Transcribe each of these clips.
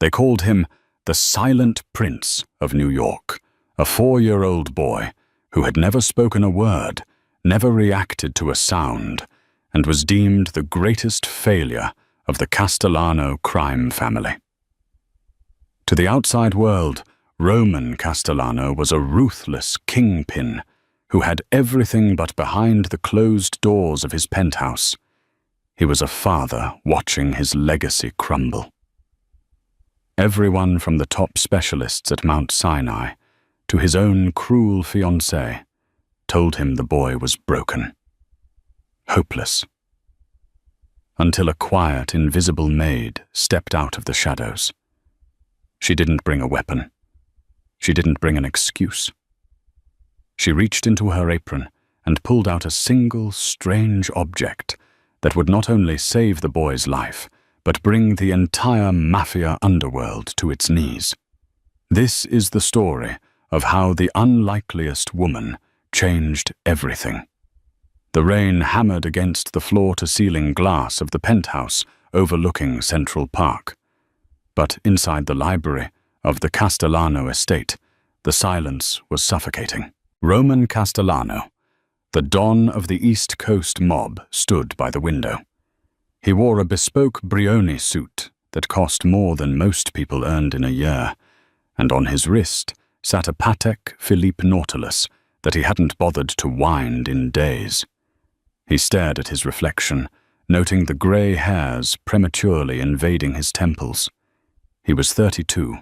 They called him the Silent Prince of New York, a 4-year-old boy who had never spoken a word, never reacted to a sound, and was deemed the greatest failure of the Castellano crime family. To the outside world, Roman Castellano was a ruthless kingpin who had everything but behind the closed doors of his penthouse. He was a father watching his legacy crumble. Everyone from the top specialists at Mount Sinai to his own cruel fiancée told him the boy was broken, hopeless. Until a quiet, invisible maid stepped out of the shadows. She didn't bring a weapon. She didn't bring an excuse. She reached into her apron and pulled out a single, strange object that would not only save the boy's life, but bring the entire Mafia underworld to its knees. This is the story of how the unlikeliest woman changed everything. The rain hammered against the floor-to-ceiling glass of the penthouse overlooking Central Park. But inside the library of the Castellano estate, the silence was suffocating. Roman Castellano, the don of the East Coast mob, stood by the window. He wore a bespoke Brioni suit that cost more than most people earned in a year, and on his wrist sat a Patek Philippe Nautilus that he hadn't bothered to wind in days. He stared at his reflection, noting the grey hairs prematurely invading his temples. He was 32,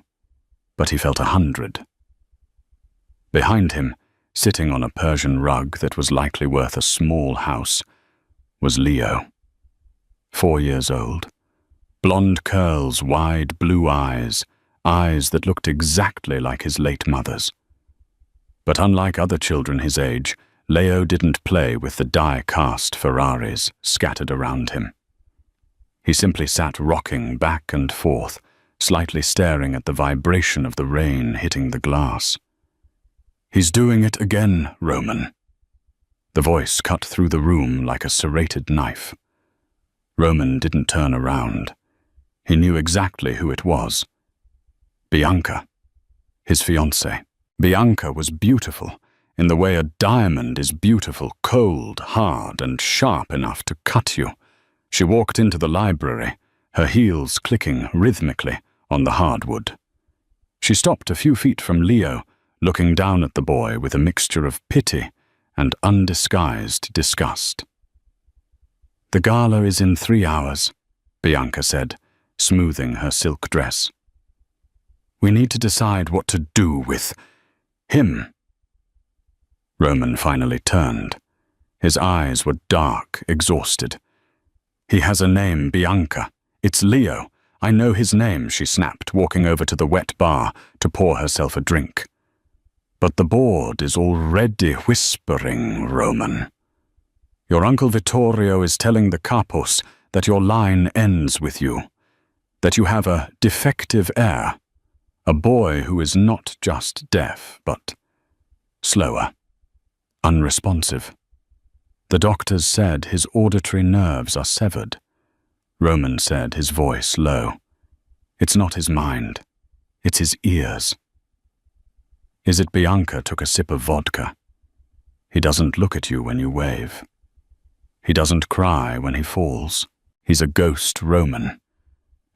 but he felt 100. Behind him, sitting on a Persian rug that was likely worth a small house, was Leo. 4 years old. Blonde curls, wide blue eyes that looked exactly like his late mother's. But unlike other children his age, Leo didn't play with the die-cast Ferraris scattered around him. He simply sat rocking back and forth, slightly staring at the vibration of the rain hitting the glass. "He's doing it again, Roman." The voice cut through the room like a serrated knife. Roman didn't turn around. He knew exactly who it was. Bianca, his fiancée. Bianca was beautiful, in the way a diamond is beautiful, cold, hard, and sharp enough to cut you. She walked into the library, her heels clicking rhythmically on the hardwood. She stopped a few feet from Leo, looking down at the boy with a mixture of pity and undisguised disgust. "The gala is in 3 hours," Bianca said, smoothing her silk dress. "We need to decide what to do with him." Roman finally turned. His eyes were dark, exhausted. "He has a name, Bianca. It's Leo. I know his name," she snapped, walking over to the wet bar to pour herself a drink. "But the board is already whispering, Roman. Your Uncle Vittorio is telling the capos that your line ends with you, that you have a defective heir, a boy who is not just deaf, but slower, unresponsive. The doctors said his auditory nerves are severed." Roman said, his voice low. "It's not his mind. It's his ears." Is it Bianca took a sip of vodka? He doesn't look at you when you wave. He doesn't cry when he falls. He's a ghost Roman.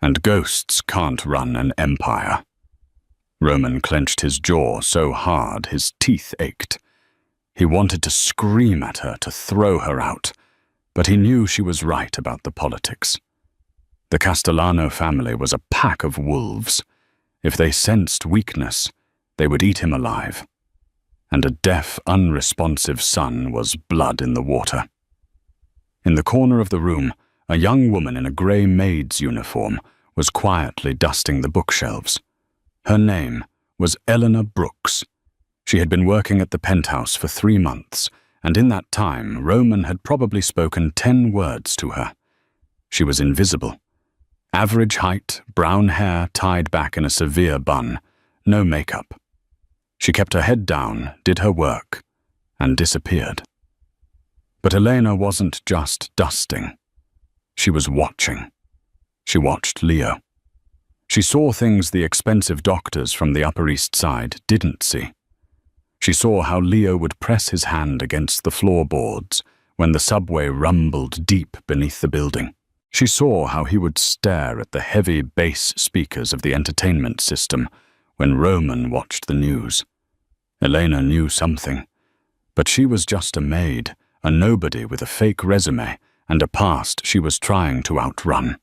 And ghosts can't run an empire. Roman clenched his jaw so hard his teeth ached. He wanted to scream at her, to throw her out, but he knew she was right about the politics. The Castellano family was a pack of wolves. If they sensed weakness, they would eat him alive. And a deaf, unresponsive son was blood in the water. In the corner of the room, a young woman in a grey maid's uniform was quietly dusting the bookshelves. Her name was Eleanor Brooks. She had been working at the penthouse for 3 months, and in that time Roman had probably spoken 10 words to her. She was invisible. Average height, brown hair tied back in a severe bun, no makeup. She kept her head down, did her work, and disappeared. But Elena wasn't just dusting. She was watching. She watched Leo. She saw things the expensive doctors from the Upper East Side didn't see. She saw how Leo would press his hand against the floorboards when the subway rumbled deep beneath the building. She saw how he would stare at the heavy bass speakers of the entertainment system when Roman watched the news. Elena knew something, but she was just a maid, a nobody with a fake resume and a past she was trying to outrun.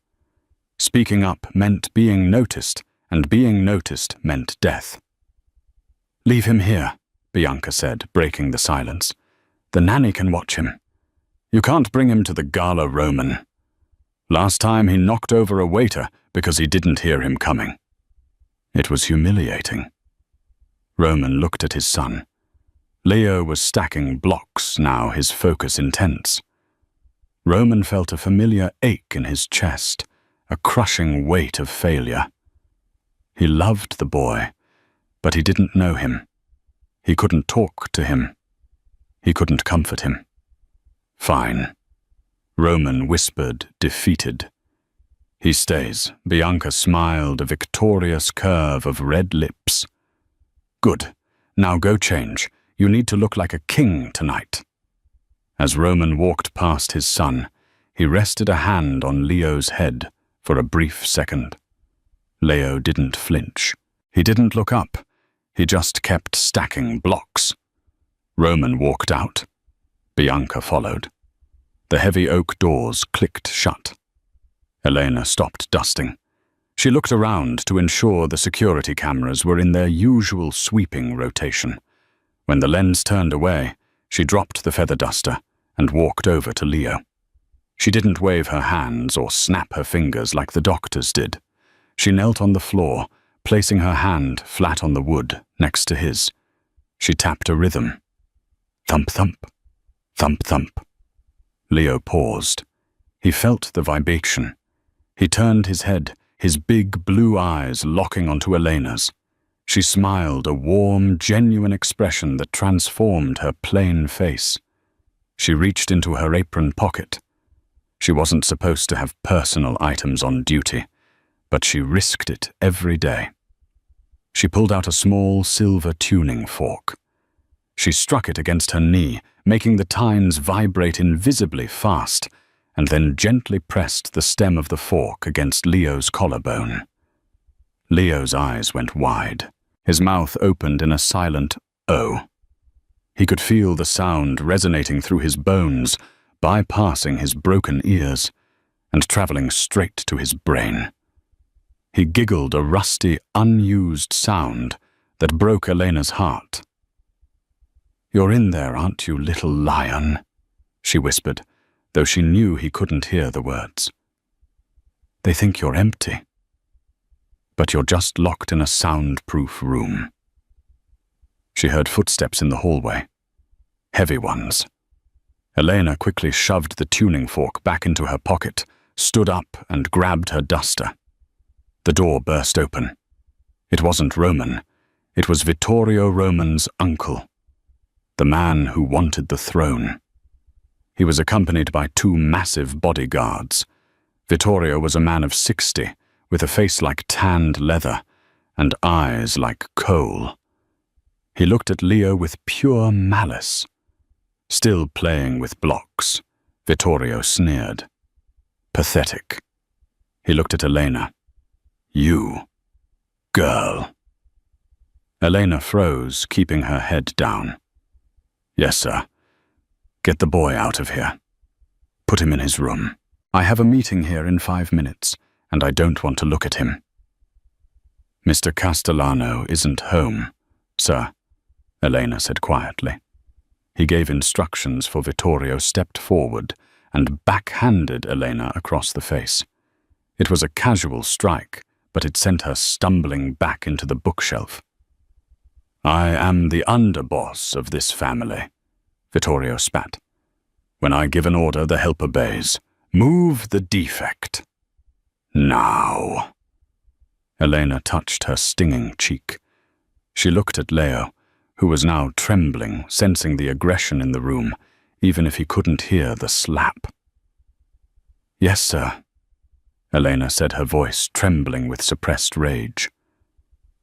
Speaking up meant being noticed, and being noticed meant death. "Leave him here," Bianca said, breaking the silence. "The nanny can watch him. You can't bring him to the gala, Roman. Last time he knocked over a waiter because he didn't hear him coming." It was humiliating. Roman looked at his son. Leo was stacking blocks now, his focus intense. Roman felt a familiar ache in his chest, a crushing weight of failure. He loved the boy, but he didn't know him. He couldn't talk to him. He couldn't comfort him. "Fine," Roman whispered, defeated. "He stays." Bianca smiled, a victorious curve of red lips. "Good. Now go change. You need to look like a king tonight." As Roman walked past his son, he rested a hand on Leo's head for a brief second. Leo didn't flinch. He didn't look up. He just kept stacking blocks. Roman walked out. Bianca followed. The heavy oak doors clicked shut. Elena stopped dusting. She looked around to ensure the security cameras were in their usual sweeping rotation. When the lens turned away, she dropped the feather duster and walked over to Leo. She didn't wave her hands or snap her fingers like the doctors did. She knelt on the floor, placing her hand flat on the wood next to his. She tapped a rhythm. Thump, thump, thump, thump. Leo paused. He felt the vibration. He turned his head, his big blue eyes locking onto Elena's. She smiled, a warm, genuine expression that transformed her plain face. She reached into her apron pocket. She wasn't supposed to have personal items on duty, but she risked it every day. She pulled out a small silver tuning fork. She struck it against her knee, making the tines vibrate invisibly fast, and then gently pressed the stem of the fork against Leo's collarbone. Leo's eyes went wide. His mouth opened in a silent "oh." He could feel the sound resonating through his bones, bypassing his broken ears, and traveling straight to his brain. He giggled, a rusty, unused sound that broke Elena's heart. "You're in there, aren't you, little lion?" she whispered, though she knew he couldn't hear the words. "They think you're empty, but you're just locked in a soundproof room." She heard footsteps in the hallway, heavy ones. Elena quickly shoved the tuning fork back into her pocket, stood up and grabbed her duster. The door burst open. It wasn't Roman. It was Vittorio Roman's uncle, the man who wanted the throne. He was accompanied by 2 massive bodyguards. Vittorio was a man of 60, with a face like tanned leather and eyes like coal. He looked at Leo with pure malice. Still playing with blocks, Vittorio sneered. "Pathetic." He looked at Elena. "You, girl." Elena froze, keeping her head down. "Yes, sir. Get the boy out of here. Put him in his room. I have a meeting here in 5 minutes, and I don't want to look at him." "Mr. Castellano isn't home, sir," Elena said quietly. He gave instructions for Vittorio stepped forward and backhanded Elena across the face. It was a casual strike, but it sent her stumbling back into the bookshelf. "I am the underboss of this family," Vittorio spat. "When I give an order, the help obeys. Move the defect. Now." Elena touched her stinging cheek. She looked at Leo, who was now trembling, sensing the aggression in the room, even if he couldn't hear the slap. "Yes, sir." Elena said, her voice trembling with suppressed rage.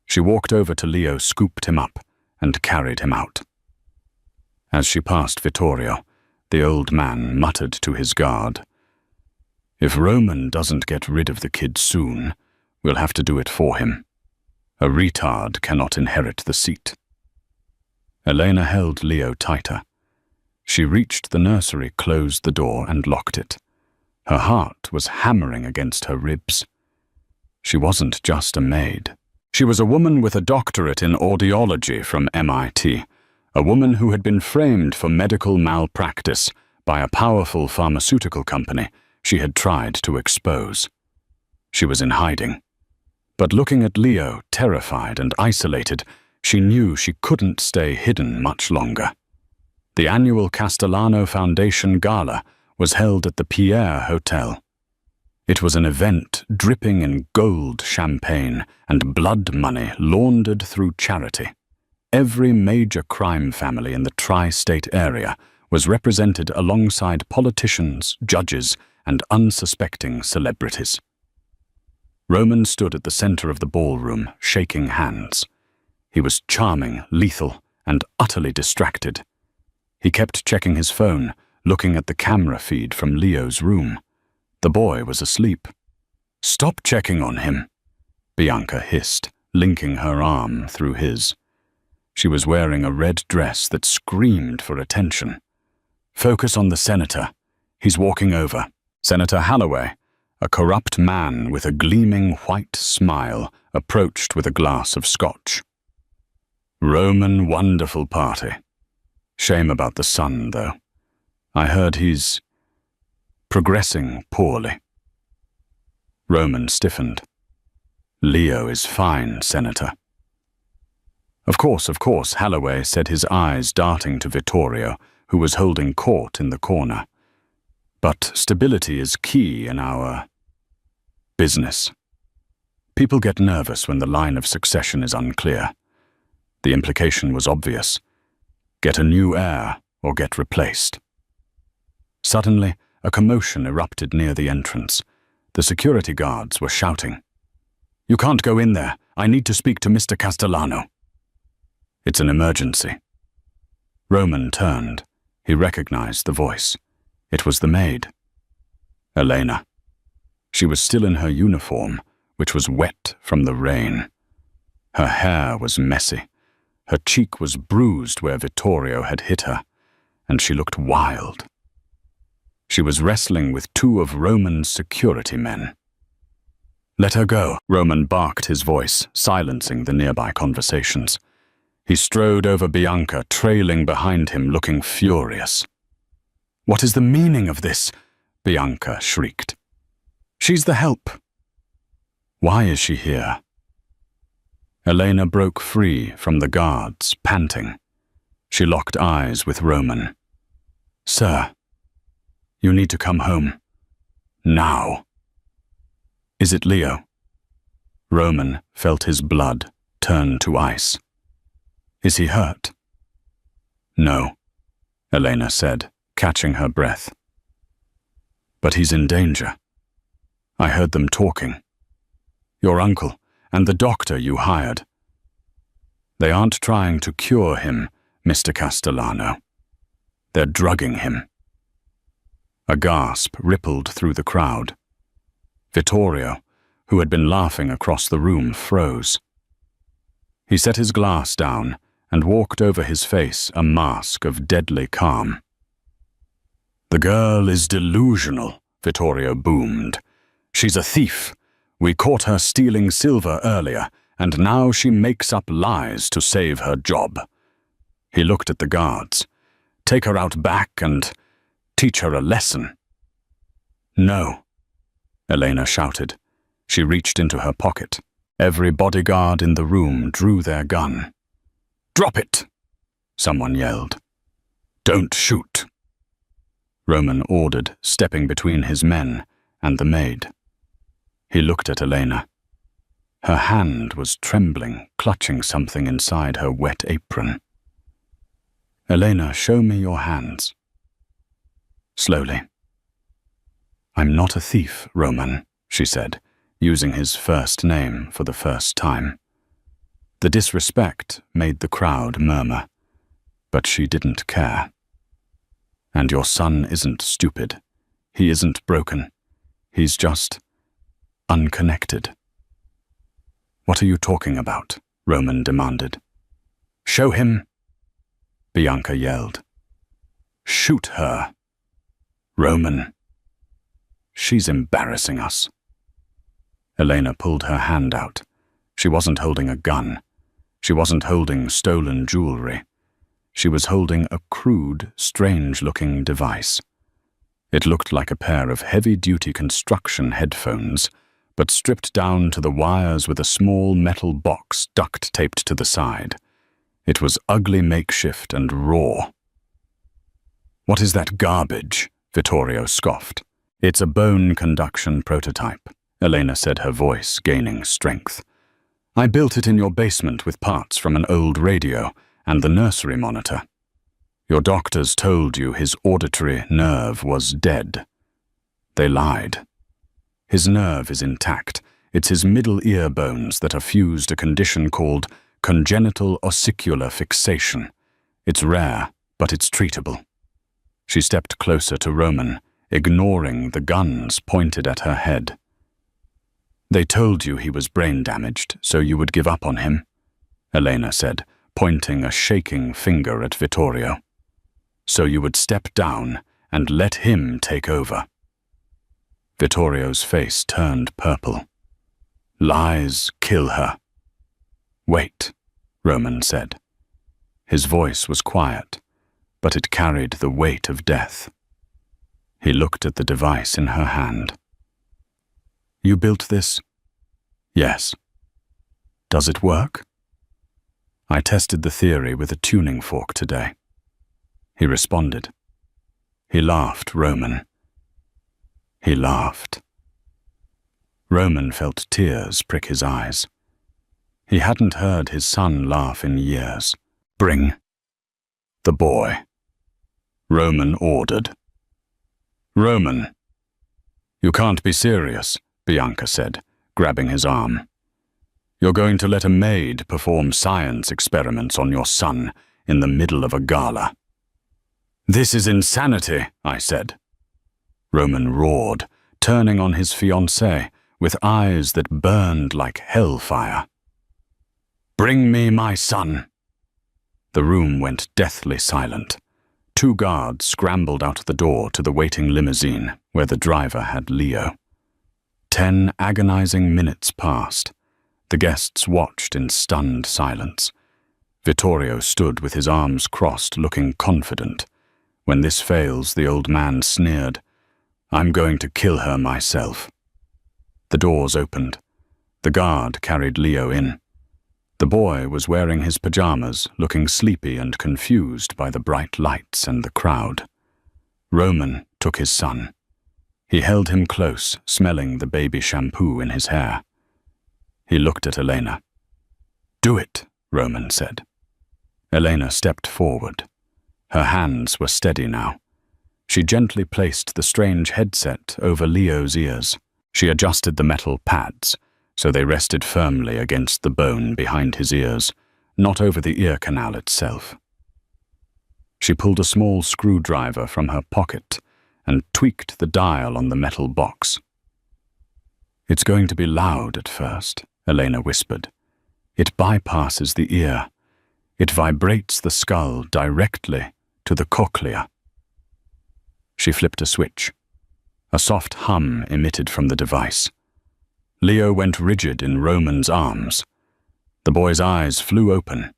She walked over to Leo, scooped him up, and carried him out. As she passed Vittorio, the old man muttered to his guard, "If Roman doesn't get rid of the kid soon, we'll have to do it for him. A retard cannot inherit the seat." Elena held Leo tighter. She reached the nursery, closed the door, and locked it. Her heart was hammering against her ribs. She wasn't just a maid. She was a woman with a doctorate in audiology from MIT, a woman who had been framed for medical malpractice by a powerful pharmaceutical company she had tried to expose. She was in hiding. But looking at Leo, terrified and isolated, she knew she couldn't stay hidden much longer. The annual Castellano Foundation Gala was held at the Pierre Hotel. It was an event dripping in gold champagne and blood money laundered through charity. Every major crime family in the tri-state area was represented alongside politicians, judges, and unsuspecting celebrities. Roman stood at the center of the ballroom, shaking hands. He was charming, lethal, and utterly distracted. He kept checking his phone, looking at the camera feed from Leo's room. The boy was asleep. "Stop checking on him," Bianca hissed, linking her arm through his. She was wearing a red dress that screamed for attention. "Focus on the senator. He's walking over." Senator Holloway, a corrupt man with a gleaming white smile, approached with a glass of scotch. "Roman, wonderful party. Shame about the son, though. I heard he's progressing poorly." Roman stiffened. "Leo is fine, Senator." Of course, Holloway said, his eyes darting to Vittorio, who was holding court in the corner. "But stability is key in our business. People get nervous when the line of succession is unclear." The implication was obvious. Get a new heir or get replaced. Suddenly, a commotion erupted near the entrance. The security guards were shouting, "You can't go in there. I need to speak to Mr. Castellano." "It's an emergency." Roman turned. He recognized the voice. It was the maid. Elena. She was still in her uniform, which was wet from the rain. Her hair was messy. Her cheek was bruised where Vittorio had hit her, and she looked wild. She was wrestling with two of Roman's security men. "Let her go," Roman barked, his voice silencing the nearby conversations. He strode over Bianca, trailing behind him, looking furious. "What is the meaning of this?" Bianca shrieked. "She's the help." "Why is she here?" Elena broke free from the guards, panting. She locked eyes with Roman. "Sir, you need to come home. Now." "Is it Leo?" Roman felt his blood turn to ice. "Is he hurt?" "No," Elena said, catching her breath. "But he's in danger. I heard them talking. Your uncle and the doctor you hired. They aren't trying to cure him, Mr. Castellano. They're drugging him." A gasp rippled through the crowd. Vittorio, who had been laughing across the room, froze. He set his glass down and walked over his face a mask of deadly calm. "The girl is delusional," Vittorio boomed. "She's a thief. We caught her stealing silver earlier, and now she makes up lies to save her job." He looked at the guards. "Take her out back and teach her a lesson." "No," Elena shouted. She reached into her pocket. Every bodyguard in the room drew their gun. "Drop it!" someone yelled. "Don't shoot," Roman ordered, stepping between his men and the maid. He looked at Elena. Her hand was trembling, clutching something inside her wet apron. "Elena, show me your hands." Slowly. "I'm not a thief, Roman," she said, using his first name for the first time. The disrespect made the crowd murmur, but she didn't care. And your son isn't stupid. He isn't broken. He's just unconnected. What are you talking about? Roman demanded. Show him, Bianca yelled. Shoot her. Roman. She's embarrassing us. Elena pulled her hand out. She wasn't holding a gun. She wasn't holding stolen jewelry. She was holding a crude, strange-looking device. It looked like a pair of heavy-duty construction headphones, but stripped down to the wires with a small metal box duct-taped to the side. It was ugly makeshift and raw. What is that garbage? Vittorio scoffed. It's a bone conduction prototype, Elena said, her voice gaining strength. I built it in your basement with parts from an old radio and the nursery monitor. Your doctors told you his auditory nerve was dead. They lied. His nerve is intact. It's his middle ear bones that are fused a condition called congenital ossicular fixation. It's rare, but it's treatable. She stepped closer to Roman, ignoring the guns pointed at her head. They told you he was brain damaged, so you would give up on him, Elena said, pointing a shaking finger at Vittorio. So you would step down and let him take over. Vittorio's face turned purple. Lies kill her. Wait, Roman said. His voice was quiet, but it carried the weight of death. He looked at the device in her hand. You built this? Yes. Does it work? I tested the theory with a tuning fork today. He responded. He laughed, Roman. He laughed. Roman felt tears prick his eyes. He hadn't heard his son laugh in years. Bring the boy, Roman ordered. Roman. You can't be serious, Bianca said, grabbing his arm. You're going to let a maid perform science experiments on your son in the middle of a gala. This is insanity, I said. Roman roared, turning on his fiancée with eyes that burned like hellfire. Bring me my son. The room went deathly silent. 2 guards scrambled out the door to the waiting limousine where the driver had Leo. 10 agonizing minutes passed. The guests watched in stunned silence. Vittorio stood with his arms crossed, looking confident. When this fails, the old man sneered, I'm going to kill her myself. The doors opened. The guard carried Leo in. The boy was wearing his pajamas, looking sleepy and confused by the bright lights and the crowd. Roman took his son. He held him close, smelling the baby shampoo in his hair. He looked at Elena. Do it, Roman said. Elena stepped forward. Her hands were steady now. She gently placed the strange headset over Leo's ears. She adjusted the metal pads, so they rested firmly against the bone behind his ears, not over the ear canal itself. She pulled a small screwdriver from her pocket and tweaked the dial on the metal box. It's going to be loud at first, Elena whispered. It bypasses the ear. It vibrates the skull directly to the cochlea. She flipped a switch. A soft hum emitted from the device. Leo went rigid in Roman's arms. The boy's eyes flew open.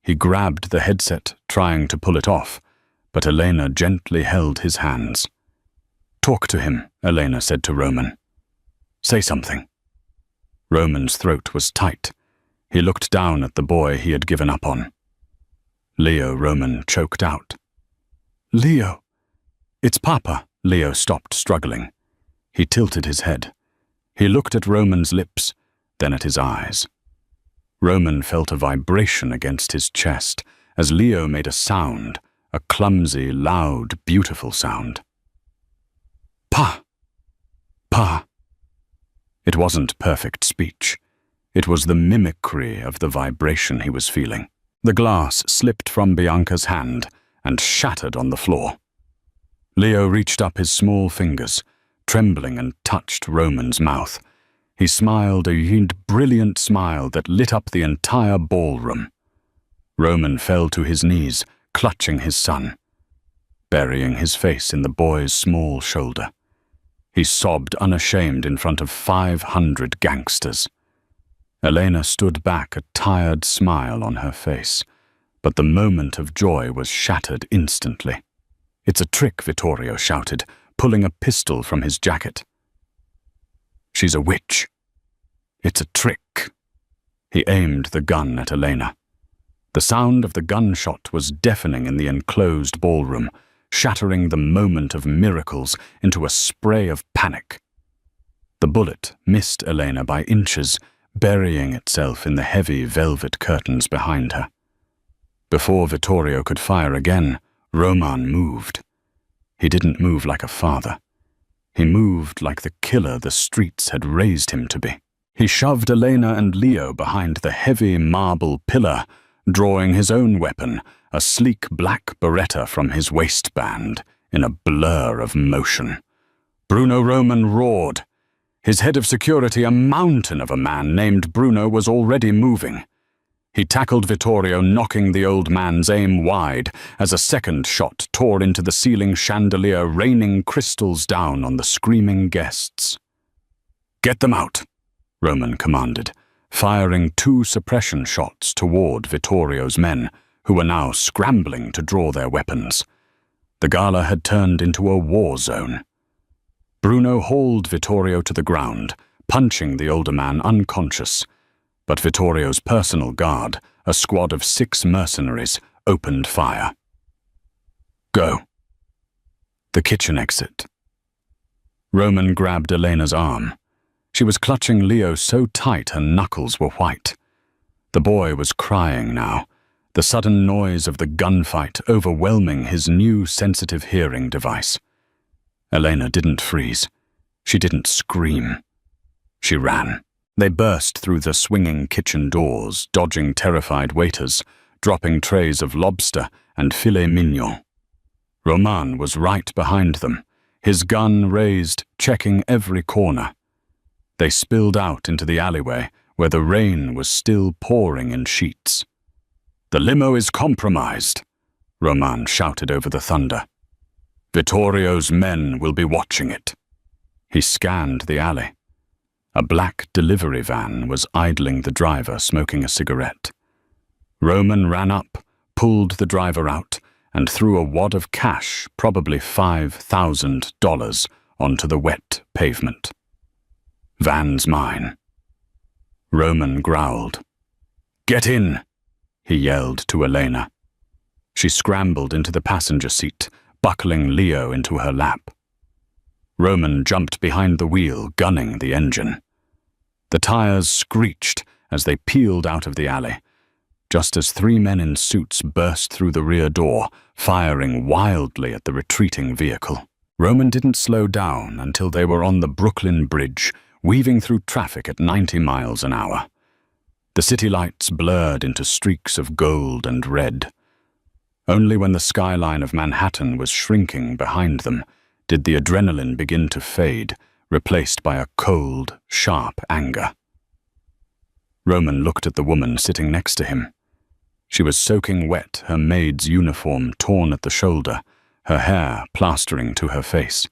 He grabbed the headset, trying to pull it off, but Elena gently held his hands. Talk to him, Elena said to Roman. Say something. Roman's throat was tight. He looked down at the boy he had given up on. Roman choked out. Leo. It's Papa. Leo stopped struggling. He tilted his head. He looked at Roman's lips, then at his eyes. Roman felt a vibration against his chest as Leo made a sound, a clumsy, loud, beautiful sound. Pa! Pa! It wasn't perfect speech. It was the mimicry of the vibration he was feeling. The glass slipped from Bianca's hand and shattered on the floor. Leo reached up his small fingers, trembling, and touched Roman's mouth. He smiled a brilliant smile that lit up the entire ballroom. Roman fell to his knees, clutching his son, burying his face in the boy's small shoulder. He sobbed unashamed in front of 500 gangsters. Elena stood back, a tired smile on her face, but the moment of joy was shattered instantly. "It's a trick," Vittorio shouted, pulling a pistol from his jacket. "She's a witch. It's a trick." He aimed the gun at Elena. The sound of the gunshot was deafening in the enclosed ballroom, shattering the moment of miracles into a spray of panic. The bullet missed Elena by inches, burying itself in the heavy velvet curtains behind her. Before Vittorio could fire again, Roman moved. He didn't move like a father. He moved like the killer the streets had raised him to be. He shoved Elena and Leo behind the heavy marble pillar, drawing his own weapon, a sleek black Beretta, from his waistband in a blur of motion. Bruno Roman roared. His head of security, a mountain of a man named Bruno, was already moving. He tackled Vittorio, knocking the old man's aim wide as a second shot tore into the ceiling chandelier, raining crystals down on the screaming guests. "Get them out," Roman commanded, firing 2 suppression shots toward Vittorio's men, who were now scrambling to draw their weapons. The gala had turned into a war zone. Bruno hauled Vittorio to the ground, punching the older man unconscious, but Vittorio's personal guard, a squad of 6 mercenaries, opened fire. "Go." The kitchen exit. Roman grabbed Elena's arm. She was clutching Leo so tight her knuckles were white. The boy was crying now, the sudden noise of the gunfight overwhelming his new sensitive hearing device. Elena didn't freeze. She didn't scream. She ran. They burst through the swinging kitchen doors, dodging terrified waiters, dropping trays of lobster and filet mignon. Roman was right behind them, his gun raised, checking every corner. They spilled out into the alleyway, where the rain was still pouring in sheets. "The limo is compromised," Roman shouted over the thunder. "Vittorio's men will be watching it." He scanned the alley. A black delivery van was idling the driver, smoking a cigarette. Roman ran up, pulled the driver out, and threw a wad of cash, probably $5,000, onto the wet pavement. "Van's mine." Roman growled. "Get in," he yelled to Elena. She scrambled into the passenger seat, buckling Leo into her lap. Roman jumped behind the wheel, gunning the engine. The tires screeched as they peeled out of the alley, just as 3 men in suits burst through the rear door, firing wildly at the retreating vehicle. Roman didn't slow down until they were on the Brooklyn Bridge, weaving through traffic at 90 miles an hour. The city lights blurred into streaks of gold and red. Only when the skyline of Manhattan was shrinking behind them did the adrenaline begin to fade, replaced by a cold, sharp anger. Roman looked at the woman sitting next to him. She was soaking wet, her maid's uniform torn at the shoulder, her hair plastering to her face.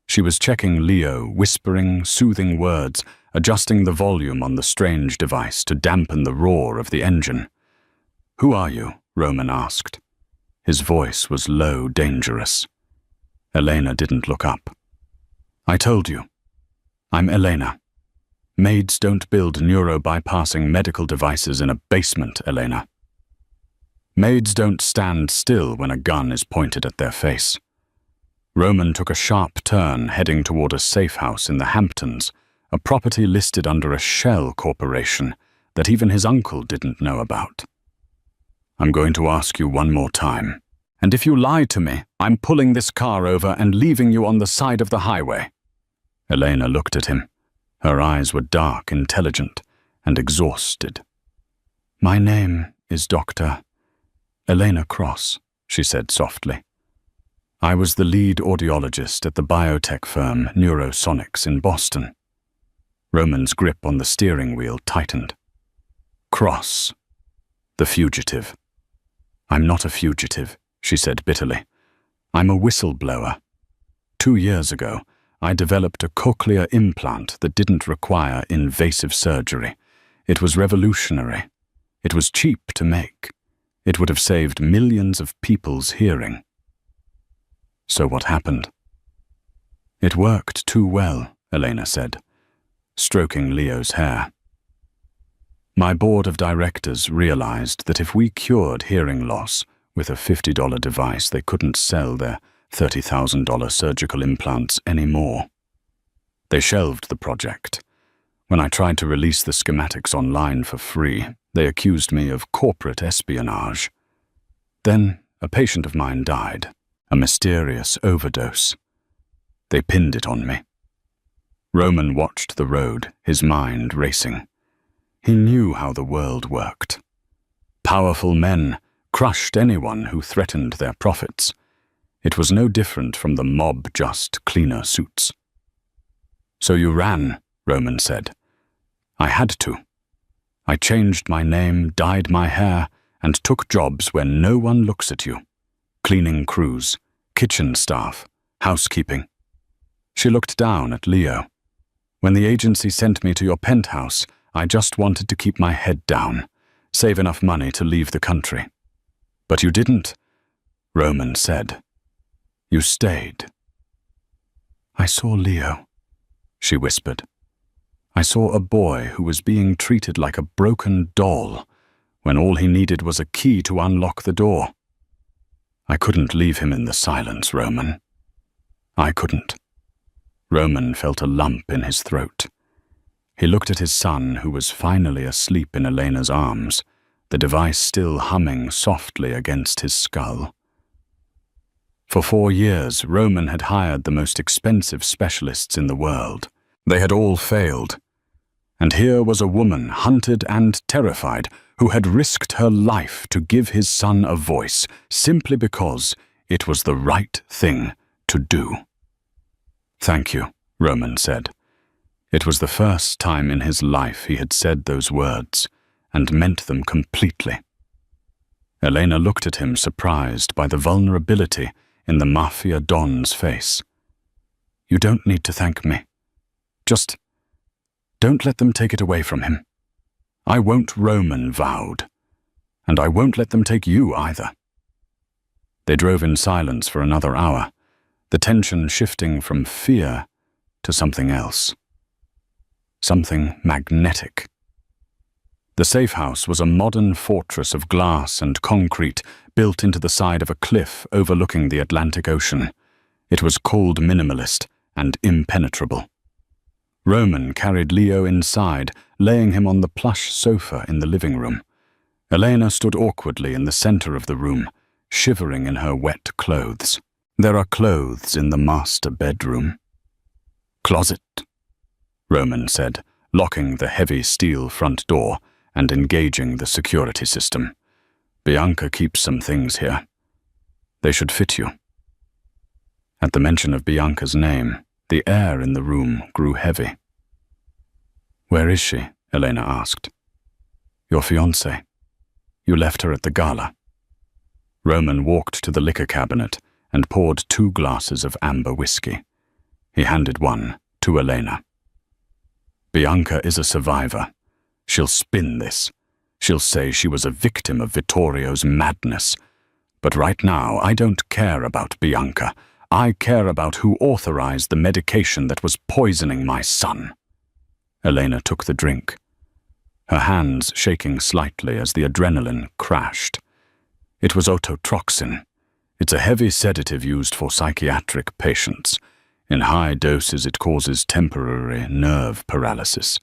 She was checking Leo, whispering soothing words, adjusting the volume on the strange device to dampen the roar of the engine. "Who are you?" Roman asked. His voice was low, dangerous. Elena didn't look up. "I told you. I'm Elena. Maids don't build neuro-bypassing medical devices in a basement, Elena. Maids don't stand still when a gun is pointed at their face." Roman took a sharp turn, heading toward a safe house in the Hamptons, a property listed under a shell corporation that even his uncle didn't know about. "I'm going to ask you one more time. And if you lie to me, I'm pulling this car over and leaving you on the side of the highway." Elena looked at him. Her eyes were dark, intelligent, and exhausted. "My name is Dr. Elena Cross," she said softly. "I was the lead audiologist at the biotech firm Neurosonics in Boston." Roman's grip on the steering wheel tightened. Cross. The fugitive. "I'm not a fugitive," she said bitterly. "I'm a whistleblower. 2 years ago, I developed a cochlear implant that didn't require invasive surgery. It was revolutionary. It was cheap to make. It would have saved millions of people's hearing." "So what happened?" "It worked too well," Elena said, stroking Leo's hair. "My board of directors realized that if we cured hearing loss with a $50 device, they couldn't sell their $30,000 surgical implants anymore. They shelved the project. When I tried to release the schematics online for free, they accused me of corporate espionage. Then a patient of mine died, a mysterious overdose. They pinned it on me." Roman watched the road, his mind racing. He knew how the world worked. Powerful men crushed anyone who threatened their profits. It was no different from the mob, just cleaner suits. "So you ran," Roman said. "I had to. I changed my name, dyed my hair, and took jobs where no one looks at you. Cleaning crews, kitchen staff, housekeeping." She looked down at Leo. "When the agency sent me to your penthouse, I just wanted to keep my head down, save enough money to leave the country. But you didn't," Roman said. "You stayed." "I saw Leo," she whispered. "I saw a boy who was being treated like a broken doll, when all he needed was a key to unlock the door. I couldn't leave him in the silence, Roman. I couldn't." Roman felt a lump in his throat. He looked at his son, who was finally asleep in Elena's arms, the device still humming softly against his skull. For 4 years, Roman had hired the most expensive specialists in the world. They had all failed. And here was a woman, hunted and terrified, who had risked her life to give his son a voice, simply because it was the right thing to do. "Thank you," Roman said. It was the first time in his life he had said those words, and meant them completely. Elena looked at him, surprised by the vulnerability in the Mafia Don's face. "You don't need to thank me. Just don't let them take it away from him. I won't," Roman vowed. "And I won't let them take you either." They drove in silence for another hour, the tension shifting from fear to something else. Something magnetic. The safe house was a modern fortress of glass and concrete built into the side of a cliff overlooking the Atlantic Ocean. It was cold, minimalist, and impenetrable. Roman carried Leo inside, laying him on the plush sofa in the living room. Elena stood awkwardly in the center of the room, shivering in her wet clothes. "There are clothes in the master bedroom." "Closet," Roman said, locking the heavy steel front door and engaging the security system. "Bianca keeps some things here. They should fit you." At the mention of Bianca's name, the air in the room grew heavy. "Where is she?" Elena asked. "Your fiancée. You left her at the gala." Roman walked to the liquor cabinet and poured 2 glasses of amber whiskey. He handed one to Elena. "Bianca is a survivor. She'll spin this. She'll say she was a victim of Vittorio's madness. But right now, I don't care about Bianca. I care about who authorized the medication that was poisoning my son." Elena took the drink, her hands shaking slightly as the adrenaline crashed. It was ototroxin. It's a heavy sedative used for psychiatric patients. In high doses, it causes temporary nerve paralysis.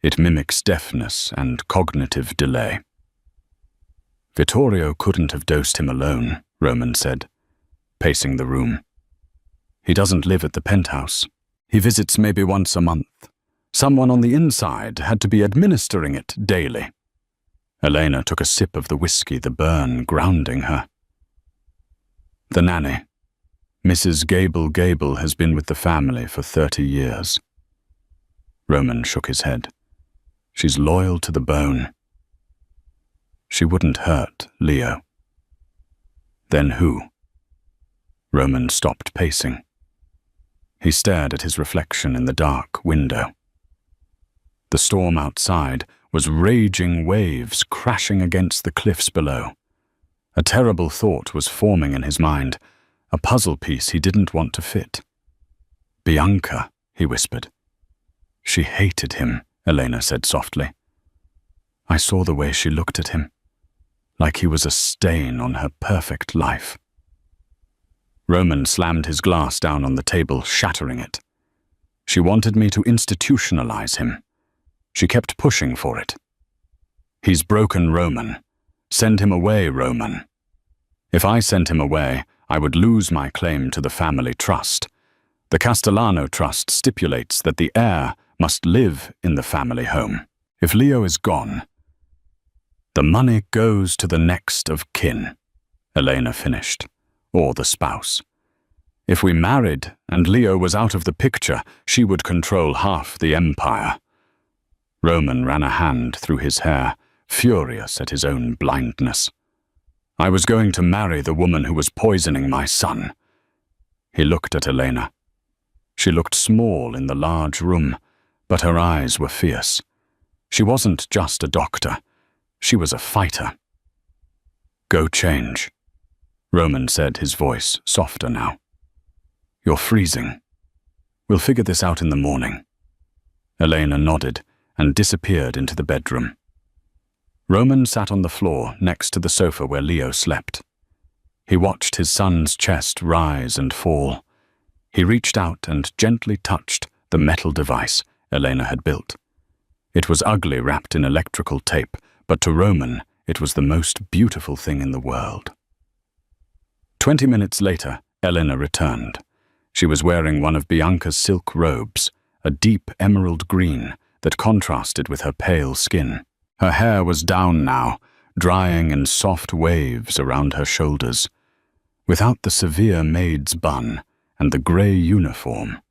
It mimics deafness and cognitive delay. "Vittorio couldn't have dosed him alone," Roman said, pacing the room. "He doesn't live at the penthouse. He visits maybe once a month. Someone on the inside had to be administering it daily. Elena took a sip of the whiskey, the burn grounding her. The nanny. Mrs. Gable has been with the family for 30 years. Roman shook his head. She's loyal to the bone. She wouldn't hurt Leo. Then who? Roman stopped pacing. He stared at his reflection in the dark window. The storm outside was raging waves crashing against the cliffs below. A terrible thought was forming in his mind, a puzzle piece he didn't want to fit. Bianca, he whispered. She hated him, Elena said softly. I saw the way she looked at him, like he was a stain on her perfect life. Roman slammed his glass down on the table, shattering it. She wanted me to institutionalize him. She kept pushing for it. He's broken Roman. Send him away, Roman. If I sent him away, I would lose my claim to the family trust. The Castellano Trust stipulates that the heir must live in the family home. If Leo is gone, the money goes to the next of kin, Elena finished, or the spouse. If we married and Leo was out of the picture, she would control half the empire. Roman ran a hand through his hair, furious at his own blindness. I was going to marry the woman who was poisoning my son. He looked at Elena. She looked small in the large room, but her eyes were fierce. She wasn't just a doctor. She was a fighter. Go change, Roman said, his voice softer now. You're freezing. We'll figure this out in the morning. Elena nodded and disappeared into the bedroom. Roman sat on the floor next to the sofa where Leo slept. He watched his son's chest rise and fall. He reached out and gently touched the metal device Elena had built. It was ugly, wrapped in electrical tape, but to Roman it was the most beautiful thing in the world. 20 minutes later, Elena returned. She was wearing one of Bianca's silk robes, a deep emerald green that contrasted with her pale skin. Her hair was down now, drying in soft waves around her shoulders. Without the severe maid's bun and the grey uniform,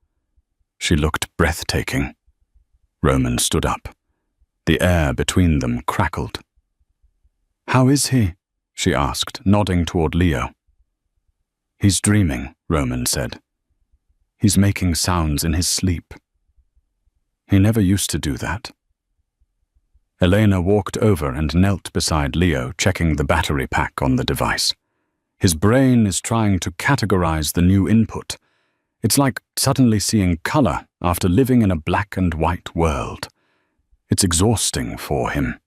she looked breathtaking. Roman stood up. The air between them crackled. How is he? She asked, nodding toward Leo. He's dreaming, Roman said. He's making sounds in his sleep. He never used to do that. Elena walked over and knelt beside Leo, checking the battery pack on the device. His brain is trying to categorize the new input. It's like suddenly seeing color after living in a black and white world. It's exhausting for him.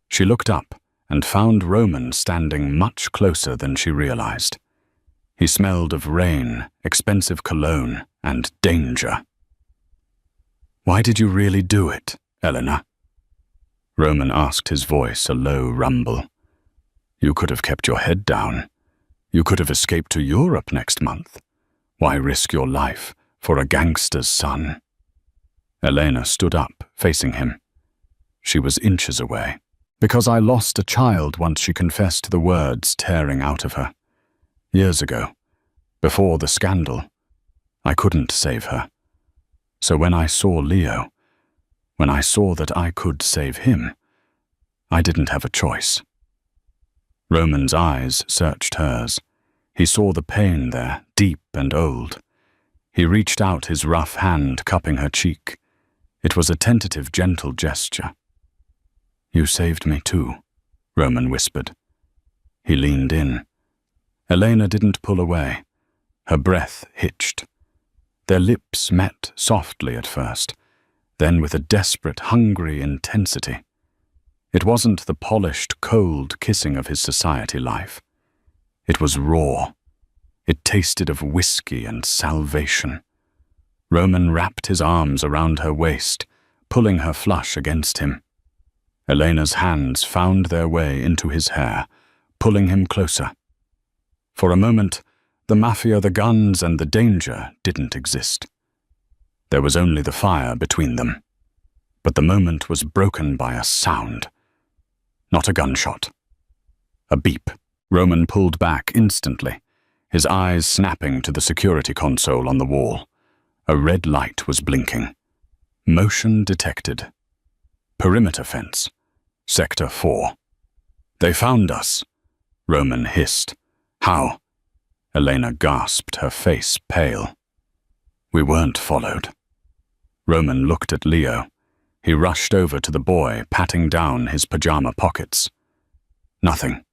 She looked up and found Roman standing much closer than she realized. He smelled of rain, expensive cologne, and danger. Why did you really do it, Elena? Roman asked, his voice a low rumble. You could have kept your head down. You could have escaped to Europe next month. Why risk your life for a gangster's son? Elena stood up, facing him. She was inches away. Because I lost a child once, she confessed, the words tearing out of her. Years ago, before the scandal, I couldn't save her. So when I saw Leo, when I saw that I could save him, I didn't have a choice. Roman's eyes searched hers. He saw the pain there, deep and old. He reached out his rough hand, cupping her cheek. It was a tentative, gentle gesture. You saved me too, Roman whispered. He leaned in. Elena didn't pull away. Her breath hitched. Their lips met softly at first, then with a desperate, hungry intensity. It wasn't the polished, cold kissing of his society life. It was raw. It tasted of whiskey and salvation. Roman wrapped his arms around her waist, pulling her flush against him. Elena's hands found their way into his hair, pulling him closer. For a moment, the Mafia, the guns, and the danger didn't exist. There was only the fire between them. But the moment was broken by a sound. Not a gunshot. A beep. Roman pulled back instantly, his eyes snapping to the security console on the wall. A red light was blinking. Motion detected. Perimeter fence. Sector 4. They found us, Roman hissed. How? Elena gasped, her face pale. We weren't followed. Roman looked at Leo. He rushed over to the boy, patting down his pajama pockets. Nothing.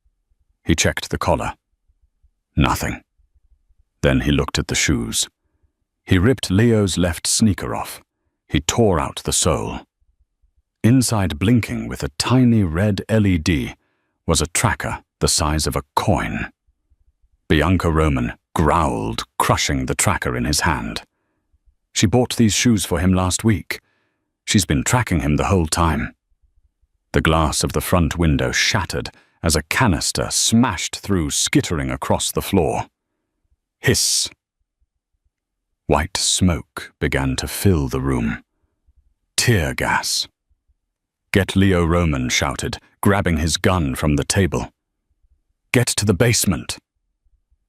He checked the collar. Nothing. Then he looked at the shoes. He ripped Leo's left sneaker off. He tore out the sole. Inside, blinking with a tiny red LED, was a tracker the size of a coin. Bianca Roman growled, crushing the tracker in his hand. She bought these shoes for him last week. She's been tracking him the whole time. The glass of the front window shattered as a canister smashed through, skittering across the floor. Hiss. White smoke began to fill the room. Tear gas. Get Leo, Roman shouted, grabbing his gun from the table. Get to the basement.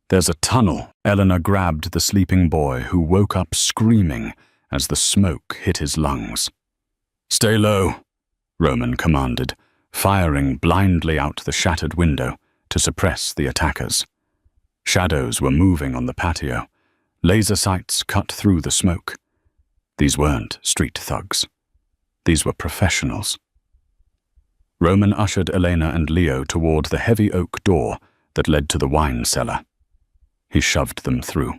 There's a tunnel. Eleanor grabbed the sleeping boy, who woke up screaming as the smoke hit his lungs. Stay low, Roman commanded, firing blindly out the shattered window to suppress the attackers. Shadows were moving on the patio. Laser sights cut through the smoke. These weren't street thugs. These were professionals. Roman ushered Elena and Leo toward the heavy oak door that led to the wine cellar. He shoved them through.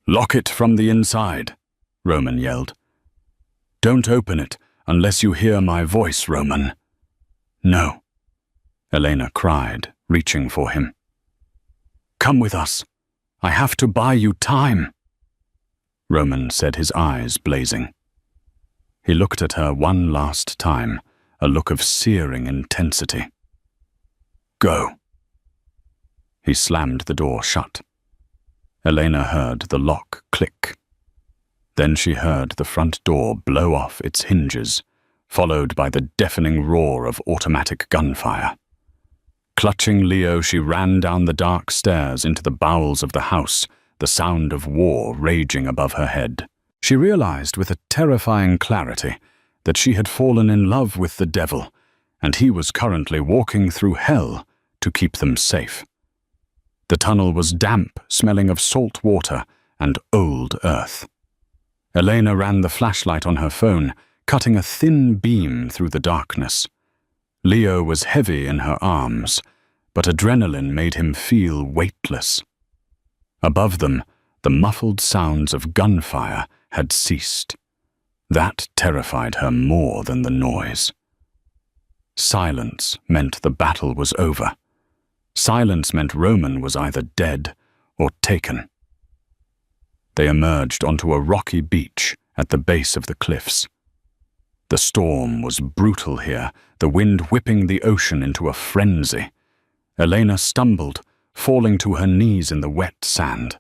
Lock it from the inside, Roman yelled. Don't open it unless you hear my voice, Roman. No, Elena cried, reaching for him. Come with us. I have to buy you time, Roman said, his eyes blazing. He looked at her one last time, a look of searing intensity. Go. He slammed the door shut. Elena heard the lock click. Then she heard the front door blow off its hinges, followed by the deafening roar of automatic gunfire. Clutching Leo, she ran down the dark stairs into the bowels of the house, the sound of war raging above her head. She realized with a terrifying clarity that she had fallen in love with the devil, and he was currently walking through hell to keep them safe. The tunnel was damp, smelling of salt water and old earth. Elena ran the flashlight on her phone, cutting a thin beam through the darkness. Leo was heavy in her arms, but adrenaline made him feel weightless. Above them, the muffled sounds of gunfire had ceased. That terrified her more than the noise. Silence meant the battle was over. Silence meant Roman was either dead or taken. They emerged onto a rocky beach at the base of the cliffs. The storm was brutal here, the wind whipping the ocean into a frenzy. Elena stumbled, falling to her knees in the wet sand.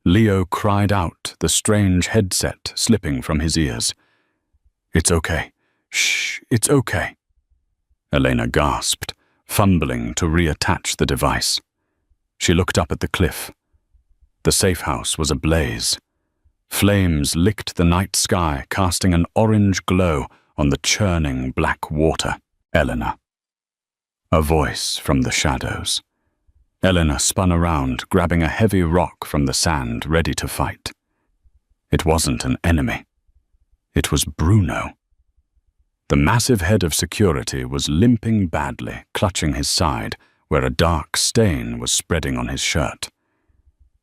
Leo cried out, the strange headset slipping from his ears. It's okay. Shh, it's okay. Elena gasped, fumbling to reattach the device. She looked up at the cliff. The safe house was ablaze. Flames licked the night sky, casting an orange glow on the churning black water. Eleanor. A voice from the shadows. Eleanor spun around, grabbing a heavy rock from the sand, ready to fight. It wasn't an enemy. It was Bruno. The massive head of security was limping badly, clutching his side, where a dark stain was spreading on his shirt.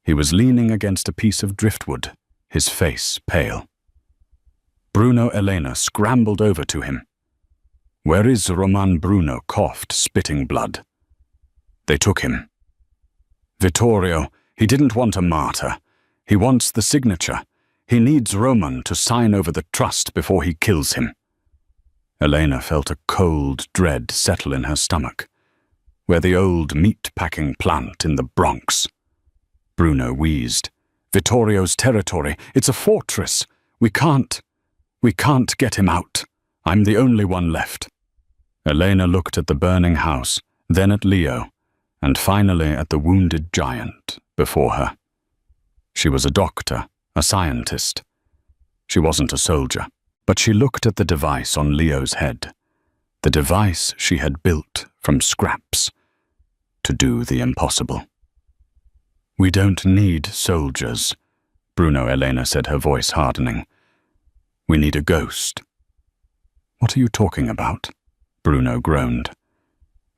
He was leaning against a piece of driftwood, his face pale. Bruno Elena scrambled over to him. Where is Roman? Bruno coughed, spitting blood. They took him. Vittorio, he didn't want a martyr. He wants the signature. He needs Roman to sign over the trust before he kills him. Elena felt a cold dread settle in her stomach. We're the old meat-packing plant in the Bronx. Bruno wheezed. Vittorio's territory. It's a fortress. We can't. We can't get him out. I'm the only one left." Elena looked at the burning house, then at Leo, and finally at the wounded giant before her. She was a doctor, a scientist. She wasn't a soldier, but she looked at the device on Leo's head, the device she had built from scraps to do the impossible. "We don't need soldiers," Bruno Elena said, her voice hardening. "We need a ghost." "What are you talking about?" Bruno groaned.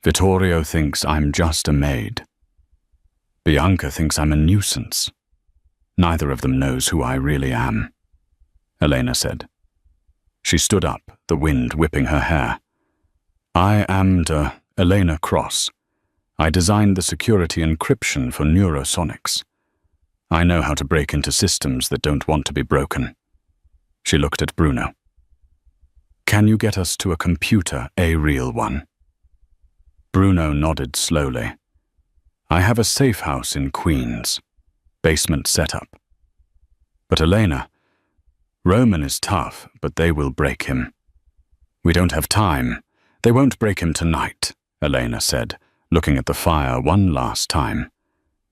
"Vittorio thinks I'm just a maid. Bianca thinks I'm a nuisance. Neither of them knows who I really am," Elena said. She stood up, the wind whipping her hair. "I am Elena Cross. I designed the security encryption for neurosonics. I know how to break into systems that don't want to be broken." She looked at Bruno. "Can you get us to a computer, a real one?" Bruno nodded slowly. "I have a safe house in Queens. Basement setup. But Elena, Roman is tough, but they will break him. We don't have time. They won't break him tonight," Elena said, looking at the fire one last time.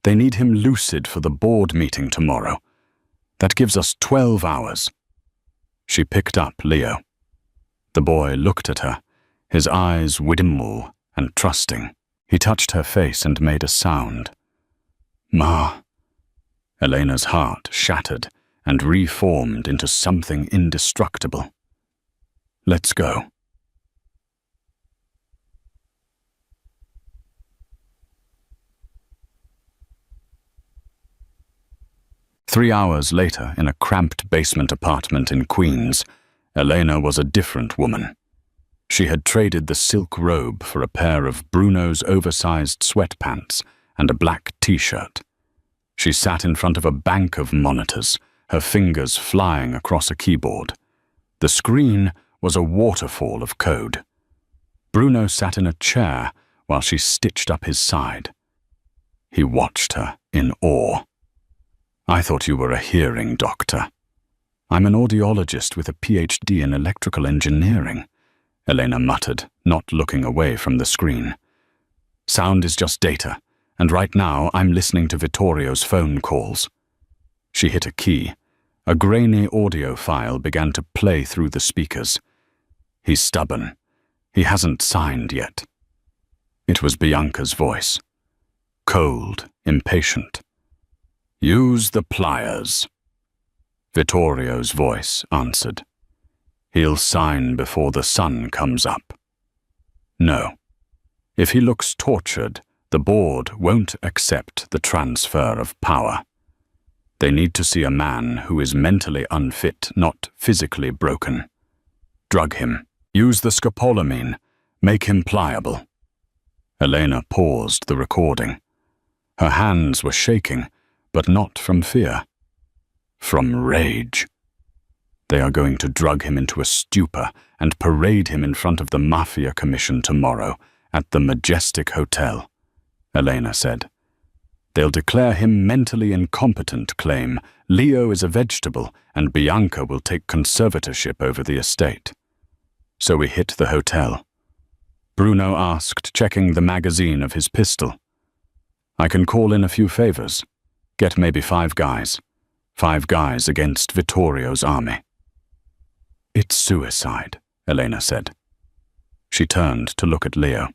"They need him lucid for the board meeting tomorrow. That gives us 12 hours. She picked up Leo. The boy looked at her, his eyes wimple and trusting. He touched her face and made a sound. "Ma." Elena's heart shattered and reformed into something indestructible. "Let's go." Three hours later, in a cramped basement apartment in Queens, Elena was a different woman. She had traded the silk robe for a pair of Bruno's oversized sweatpants and a black t-shirt. She sat in front of a bank of monitors, her fingers flying across a keyboard. The screen was a waterfall of code. Bruno sat in a chair while she stitched up his side. He watched her in awe. "I thought you were a hearing doctor." "I'm an audiologist with a PhD in electrical engineering," Elena muttered, not looking away from the screen. "Sound is just data, and right now I'm listening to Vittorio's phone calls." She hit a key. A grainy audio file began to play through the speakers. "He's stubborn. He hasn't signed yet." It was Bianca's voice. Cold, impatient. "Use the pliers." Vittorio's voice answered. "He'll sign before the sun comes up." "No. If he looks tortured, the board won't accept the transfer of power. They need to see a man who is mentally unfit, not physically broken. Drug him. Use the scopolamine. Make him pliable." Elena paused the recording. Her hands were shaking, but not from fear. From rage. "They are going to drug him into a stupor and parade him in front of the Mafia commission tomorrow at the Majestic Hotel," Elena said. "They'll declare him mentally incompetent, claim Leo is a vegetable and Bianca will take conservatorship over the estate." "So we hit the hotel?" Bruno asked, checking the magazine of his pistol. "I can call in a few favors. Get maybe 5 guys. 5 guys against Vittorio's army." "It's suicide," Elena said. She turned to look at Leo.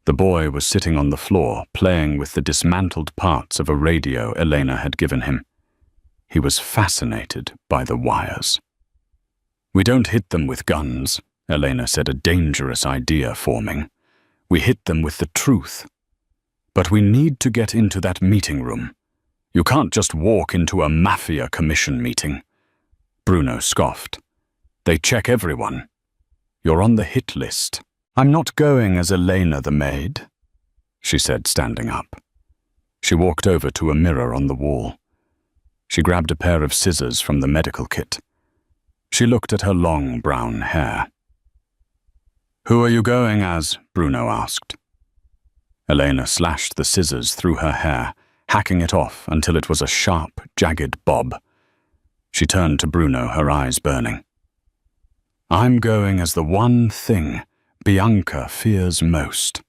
The boy was sitting on the floor, playing with the dismantled parts of a radio Elena had given him. He was fascinated by the wires. "We don't hit them with guns," Elena said, a dangerous idea forming. "We hit them with the truth. But we need to get into that meeting room. You can't just walk into a Mafia commission meeting." Bruno scoffed. "They check everyone. You're on the hit list." "I'm not going as Elena the maid," she said, standing up. She walked over to a mirror on the wall. She grabbed a pair of scissors from the medical kit. She looked at her long brown hair. "Who are you going as?" Bruno asked. Elena slashed the scissors through her hair, hacking it off until it was a sharp, jagged bob. She turned to Bruno, her eyes burning. I'm going as the one thing Bianca fears most.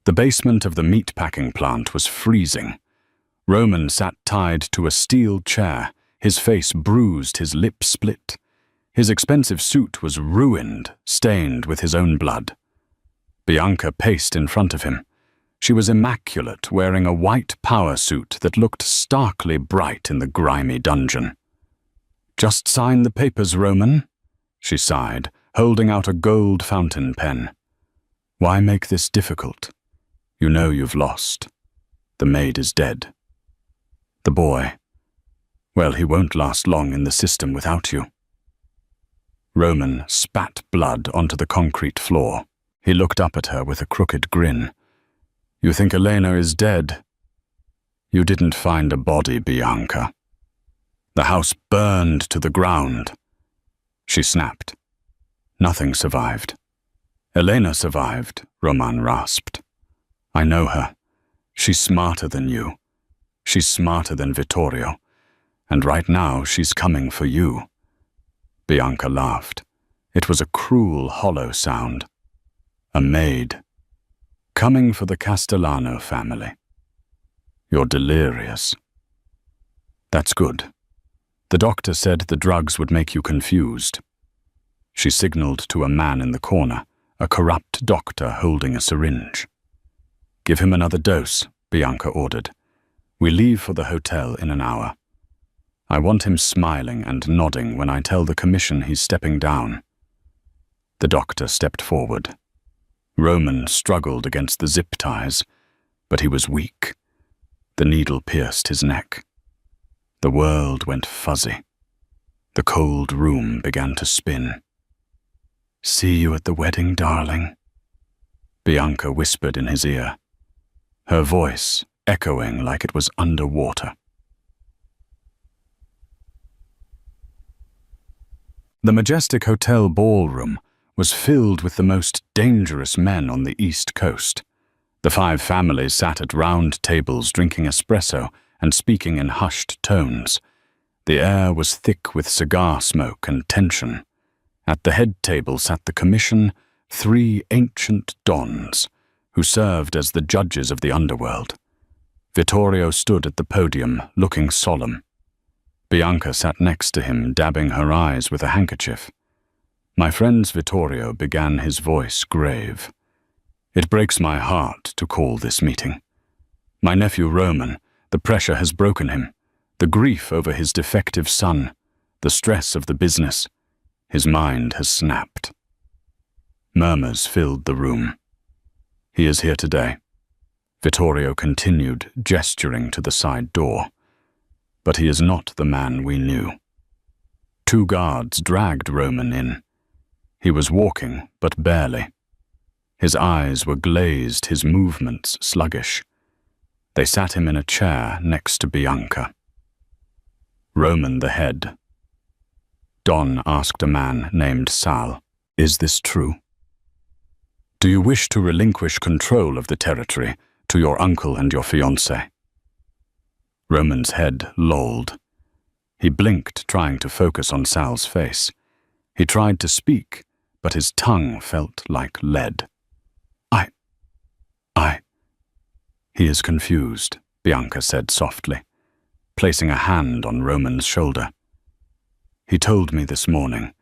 The basement of the meatpacking plant was freezing. Roman sat tied to a steel chair, his face bruised, his lip split. His expensive suit was ruined, stained with his own blood. Bianca paced in front of him. She was immaculate, wearing a white power suit that looked starkly bright in the grimy dungeon. "Just sign the papers, Roman," she sighed, holding out a gold fountain pen. "Why make this difficult? You know you've lost. The maid is dead. The boy, well, he won't last long in the system without you." Roman spat blood onto the concrete floor. He looked up at her with a crooked grin. "You think Elena is dead? You didn't find a body, Bianca. The house burned to the ground." She snapped. "Nothing survived." "Elena survived," Roman rasped. "I know her. She's smarter than you. She's smarter than Vittorio. And right now she's coming for you." Bianca laughed. It was a cruel, hollow sound. "A maid. Coming for the Castellano family. You're delirious." "That's good. The doctor said the drugs would make you confused." She signaled to a man in the corner, a corrupt doctor holding a syringe. "Give him another dose," Bianca ordered. "We leave for the hotel in an hour. I want him smiling and nodding when I tell the commission he's stepping down." The doctor stepped forward. Roman struggled against the zip ties, but he was weak. The needle pierced his neck. The world went fuzzy. The cold room began to spin. "See you at the wedding, darling," Bianca whispered in his ear, her voice echoing like it was underwater. The majestic hotel ballroom was filled with the most dangerous men on the East Coast. The 5 families sat at round tables drinking espresso and speaking in hushed tones. The air was thick with cigar smoke and tension. At the head table sat the commission, 3 ancient dons, who served as the judges of the underworld. Vittorio stood at the podium, looking solemn. Bianca sat next to him, dabbing her eyes with a handkerchief. "My friends," Vittorio began, his voice grave. "It breaks my heart to call this meeting. My nephew Roman, the pressure has broken him. The grief over his defective son, the stress of the business. His mind has snapped." Murmurs filled the room. "He is here today," Vittorio continued, gesturing to the side door. "But he is not the man we knew." 2 guards dragged Roman in. He was walking, but barely. His eyes were glazed, his movements sluggish. They sat him in a chair next to Bianca. Roman the head. Don asked a man named Sal, "Is this true? Do you wish to relinquish control of the territory to your uncle and your fiancée?" Roman's head lolled. He blinked, trying to focus on Sal's face. He tried to speak, but his tongue felt like lead. I... "He is confused," Bianca said softly, placing a hand on Roman's shoulder. "He told me this morning.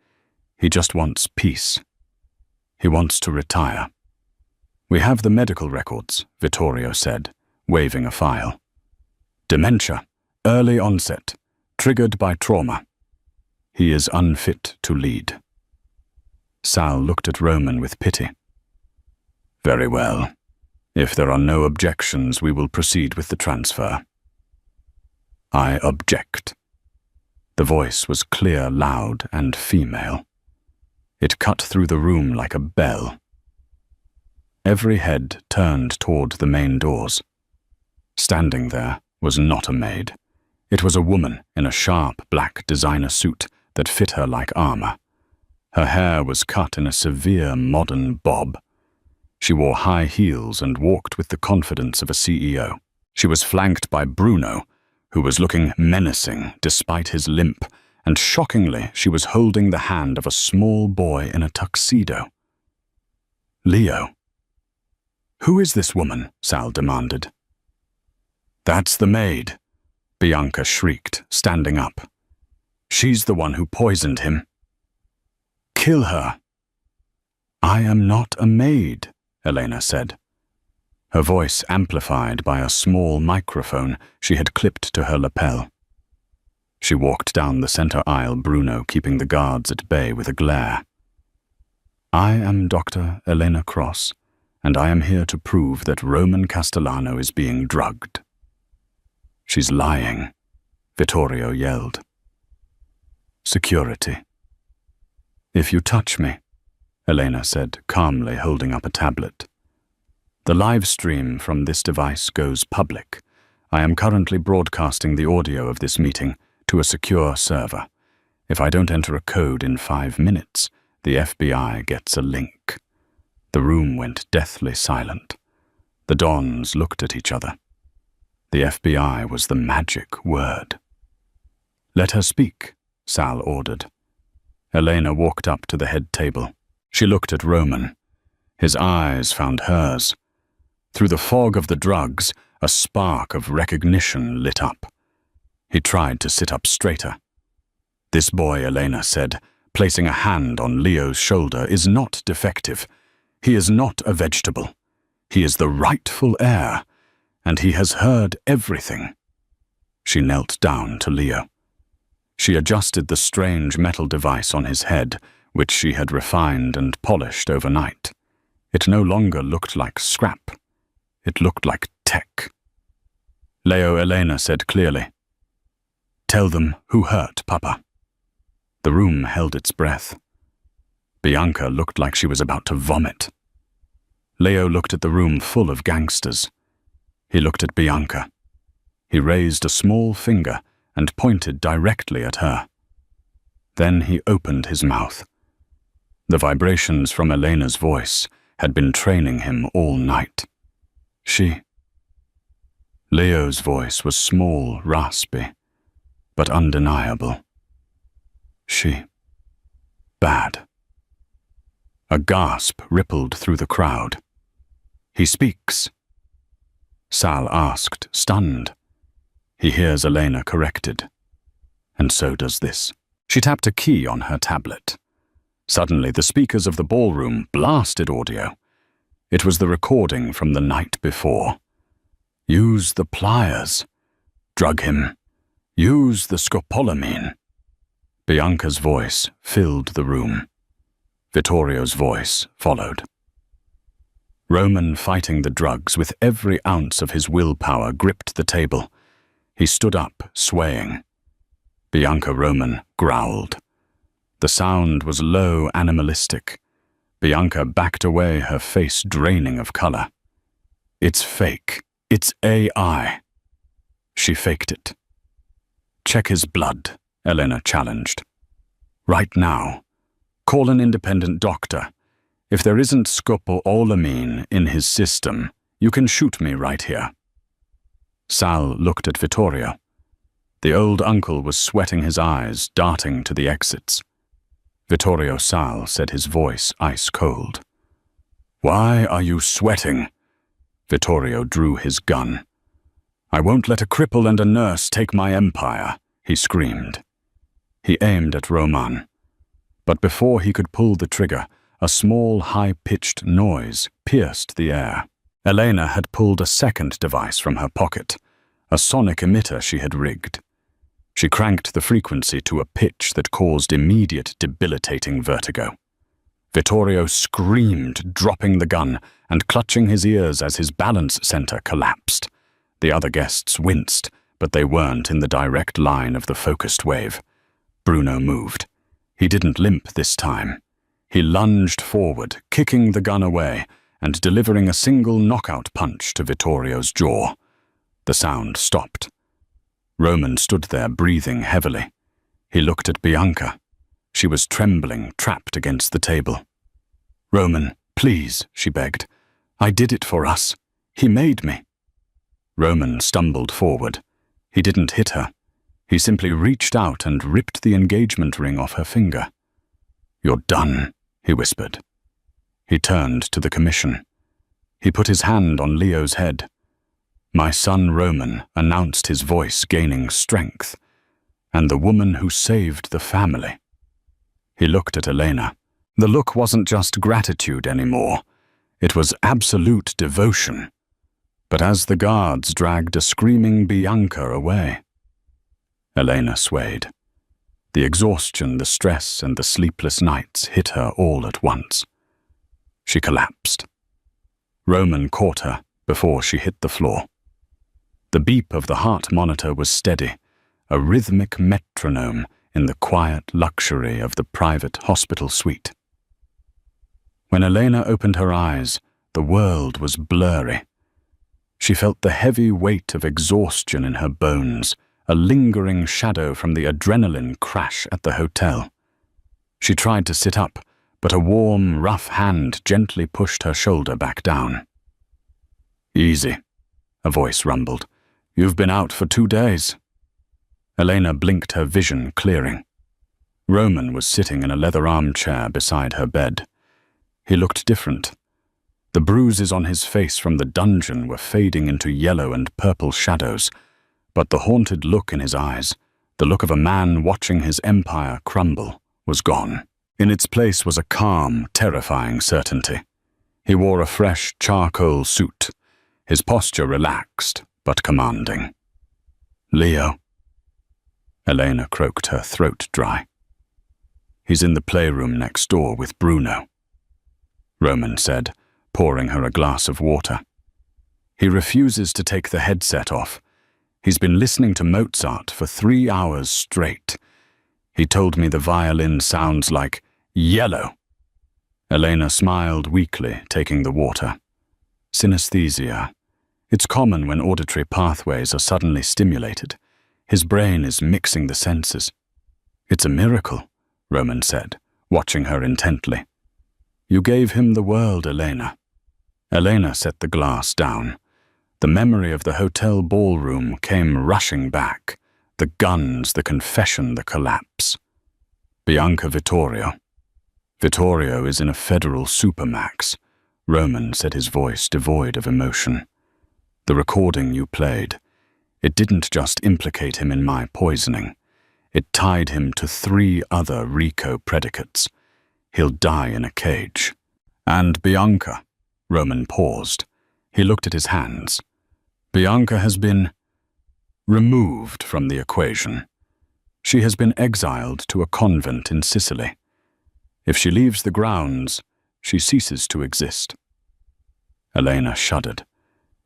He just wants peace. He wants to retire." "We have the medical records," Vittorio said, waving a file. "Dementia, early onset, triggered by trauma. He is unfit to lead." Sal looked at Roman with pity. "Very well. If there are no objections, we will proceed with the transfer." "I object." The voice was clear, loud, and female. It cut through the room like a bell. Every head turned toward the main doors. Standing there was not a maid. It was a woman in a sharp black designer suit that fit her like armor. Her hair was cut in a severe modern bob. She wore high heels and walked with the confidence of a CEO. She was flanked by Bruno, who was looking menacing despite his limp, and shockingly she was holding the hand of a small boy in a tuxedo. Leo. "Who is this woman?" Sal demanded. "That's the maid," Bianca shrieked, standing up. "She's the one who poisoned him." "Kill her." "I am not a maid," Elena said, her voice amplified by a small microphone she had clipped to her lapel. She walked down the center aisle, Bruno keeping the guards at bay with a glare. "I am Dr. Elena Cross, and I am here to prove that Roman Castellano is being drugged." "She's lying," Vittorio yelled. "Security." "If you touch me," Elena said, calmly holding up a tablet. "The live stream from this device goes public. I am currently broadcasting the audio of this meeting to a secure server. If I don't enter a code in 5 minutes, the FBI gets a link." The room went deathly silent. The Dons looked at each other. The FBI was the magic word. "Let her speak," Sal ordered. Elena walked up to the head table. She looked at Roman. His eyes found hers. Through the fog of the drugs, a spark of recognition lit up. He tried to sit up straighter. "This boy," Elena said, placing a hand on Leo's shoulder, "is not defective. He is not a vegetable. He is the rightful heir, and he has heard everything." She knelt down to Leo. She adjusted the strange metal device on his head, which she had refined and polished overnight. It no longer looked like scrap. It looked like tech. "Leo," Elena said clearly. "Tell them who hurt Papa." The room held its breath. Bianca looked like she was about to vomit. Leo looked at the room full of gangsters. He looked at Bianca. He raised a small finger and pointed directly at her. Then he opened his mouth. The vibrations from Elena's voice had been training him all night. "She." Leo's voice was small, raspy, but undeniable. "She. Bad." A gasp rippled through the crowd. "He speaks." Sal asked, stunned. "He hears," Elena corrected. "And so does this." She tapped a key on her tablet. Suddenly, the speakers of the ballroom blasted audio. It was the recording from the night before. "Use the pliers. Drug him. Use the scopolamine." Bianca's voice filled the room. Vittorio's voice followed. Roman, fighting the drugs with every ounce of his willpower, gripped the table. He stood up, swaying. Bianca Roman growled. The sound was low, animalistic. Bianca backed away, her face draining of color. "It's fake. It's AI." She faked it. "Check his blood," Elena challenged. "Right now. Call an independent doctor. If there isn't scopolamine in his system, you can shoot me right here." Sal looked at Vittorio. The old uncle was sweating his eyes, darting to the exits. Vittorio Sal said, his voice ice cold. "Why are you sweating?" Vittorio drew his gun. "I won't let a cripple and a nurse take my empire," he screamed. He aimed at Roman. But before he could pull the trigger, a small, high-pitched noise pierced the air. Elena had pulled a second device from her pocket, a sonic emitter she had rigged. She cranked the frequency to a pitch that caused immediate, debilitating vertigo. Vittorio screamed, dropping the gun and clutching his ears as his balance center collapsed. The other guests winced, but they weren't in the direct line of the focused wave. Bruno moved. He didn't limp this time. He lunged forward, kicking the gun away and delivering a single knockout punch to Vittorio's jaw. The sound stopped. Roman stood there, breathing heavily. He looked at Bianca. She was trembling, trapped against the table. "Roman, please," she begged. "I did it for us. He made me." Roman stumbled forward. He didn't hit her. He simply reached out and ripped the engagement ring off her finger. "You're done," he whispered. He turned to the commission. He put his hand on Leo's head. "My son Roman," announced his voice gaining strength, "and the woman who saved the family." He looked at Elena. The look wasn't just gratitude anymore. It was absolute devotion. But as the guards dragged a screaming Bianca away, Elena swayed. The exhaustion, the stress, and the sleepless nights hit her all at once. She collapsed. Roman caught her before she hit the floor. The beep of the heart monitor was steady, a rhythmic metronome in the quiet luxury of the private hospital suite. When Elena opened her eyes, the world was blurry. She felt the heavy weight of exhaustion in her bones, a lingering shadow from the adrenaline crash at the hotel. She tried to sit up, but a warm, rough hand gently pushed her shoulder back down. "Easy," a voice rumbled. "You've been out for 2 days." Elena blinked, her vision clearing. Roman was sitting in a leather armchair beside her bed. He looked different. The bruises on his face from the dungeon were fading into yellow and purple shadows, but the haunted look in his eyes, the look of a man watching his empire crumble, was gone. In its place was a calm, terrifying certainty. He wore a fresh charcoal suit, his posture relaxed but commanding. "Leo." Elena croaked, her throat dry. "He's in the playroom next door with Bruno," Roman said, pouring her a glass of water. "He refuses to take the headset off. He's been listening to Mozart for 3 hours straight. He told me the violin sounds like yellow." Elena smiled weakly, taking the water. "Synesthesia. It's common when auditory pathways are suddenly stimulated. His brain is mixing the senses." "It's a miracle," Roman said, watching her intently. "You gave him the world, Elena." Elena set the glass down. The memory of the hotel ballroom came rushing back. The guns, the confession, the collapse. "Bianca Vittorio. Vittorio is in a federal supermax," Roman said, his voice devoid of emotion. "The recording you played, it didn't just implicate him in my poisoning. It tied him to 3 other RICO predicates. He'll die in a cage. And Bianca," Roman paused. He looked at his hands. "Bianca has been removed from the equation. She has been exiled to a convent in Sicily. If she leaves the grounds, she ceases to exist." Elena shuddered.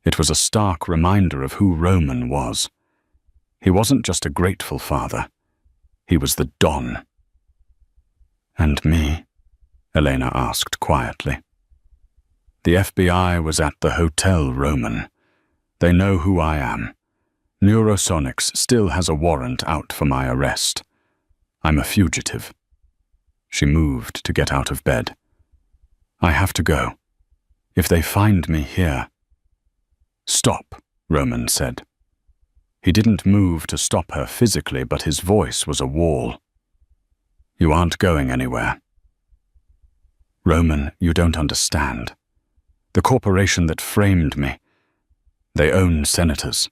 It was a stark reminder of who Roman was. He wasn't just a grateful father. He was the Don. "And me?" Elena asked quietly. "The FBI was at the hotel, Roman. They know who I am. Neurosonics still has a warrant out for my arrest. I'm a fugitive." She moved to get out of bed. "I have to go. If they find me here—" "Stop," Roman said. He didn't move to stop her physically, but his voice was a wall. "You aren't going anywhere." "Roman, you don't understand. The corporation that framed me, they own senators.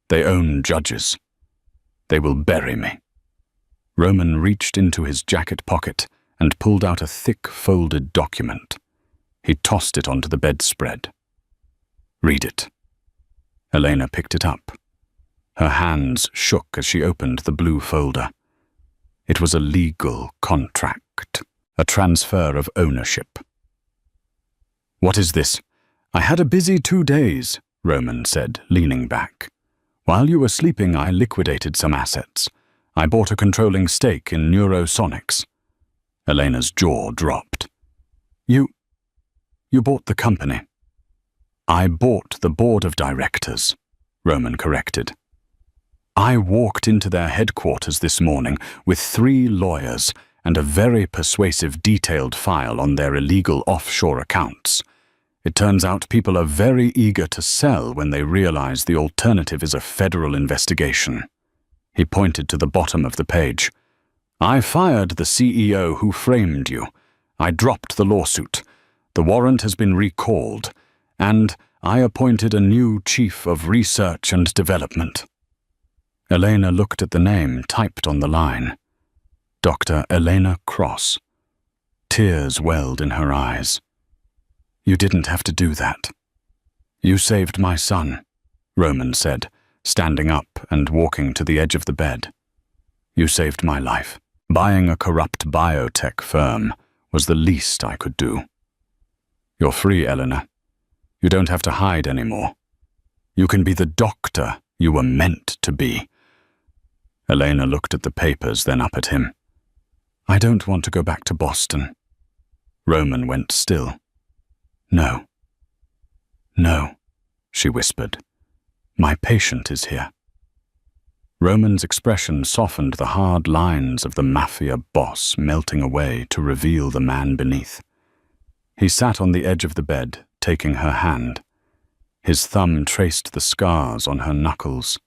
They own judges. They will bury me." Roman reached into his jacket pocket and pulled out a thick, folded document. He tossed it onto the bedspread. "Read it." Elena picked it up. Her hands shook as she opened the blue folder. It was a legal contract, a transfer of ownership. "What is this?" "I had a busy 2 days," Roman said, leaning back. "While you were sleeping, I liquidated some assets. I bought a controlling stake in Neurosonics." Elena's jaw dropped. You bought the company." "I bought the board of directors," Roman corrected. "I walked into their headquarters this morning with 3 lawyers and a very persuasive detailed file on their illegal offshore accounts. It turns out people are very eager to sell when they realize the alternative is a federal investigation." He pointed to the bottom of the page. I fired the CEO who framed you. I dropped the lawsuit. The warrant has been recalled. And I appointed a new chief of research and development. Elena looked at the name typed on the line. Dr. Elena Cross. Tears welled in her eyes. You didn't have to do that. You saved my son, Roman said, standing up and walking to the edge of the bed. You saved my life. Buying a corrupt biotech firm was the least I could do. You're free, Elena. You don't have to hide anymore. You can be the doctor you were meant to be. Elena looked at the papers, then up at him. I don't want to go back to Boston. Roman went still. No. No, she whispered. My patient is here. Roman's expression softened the hard lines of the Mafia boss melting away to reveal the man beneath. He sat on the edge of the bed, taking her hand. His thumb traced the scars on her knuckles,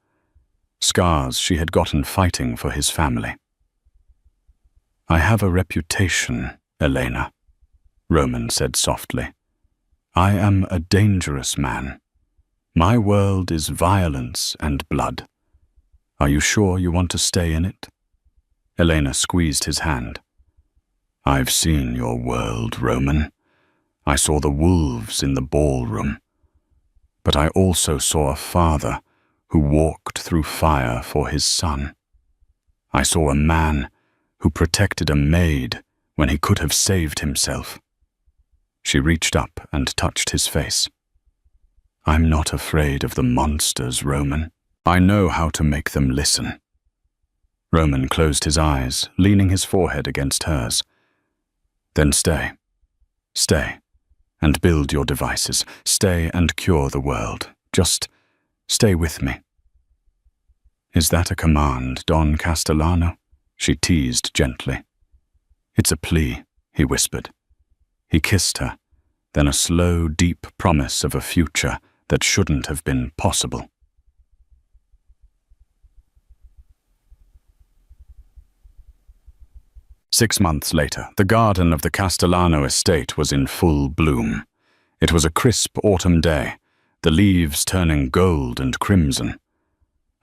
scars she had gotten fighting for his family. I have a reputation, Elena, Roman said softly. I am a dangerous man. My world is violence and blood. Are you sure you want to stay in it? Elena squeezed his hand. I've seen your world, Roman. I saw the wolves in the ballroom. But I also saw a father who walked through fire for his son. I saw a man who protected a maid when he could have saved himself. She reached up and touched his face. I'm not afraid of the monsters, Roman. I know how to make them listen. Roman closed his eyes, leaning his forehead against hers. Then stay. Stay. And build your devices. Stay and cure the world. Just stay with me. Is that a command, Don Castellano? She teased gently. It's a plea, he whispered. He kissed her, then a slow, deep promise of a future that shouldn't have been possible. Six months later, the garden of the Castellano estate was in full bloom. It was a crisp autumn day, the leaves turning gold and crimson.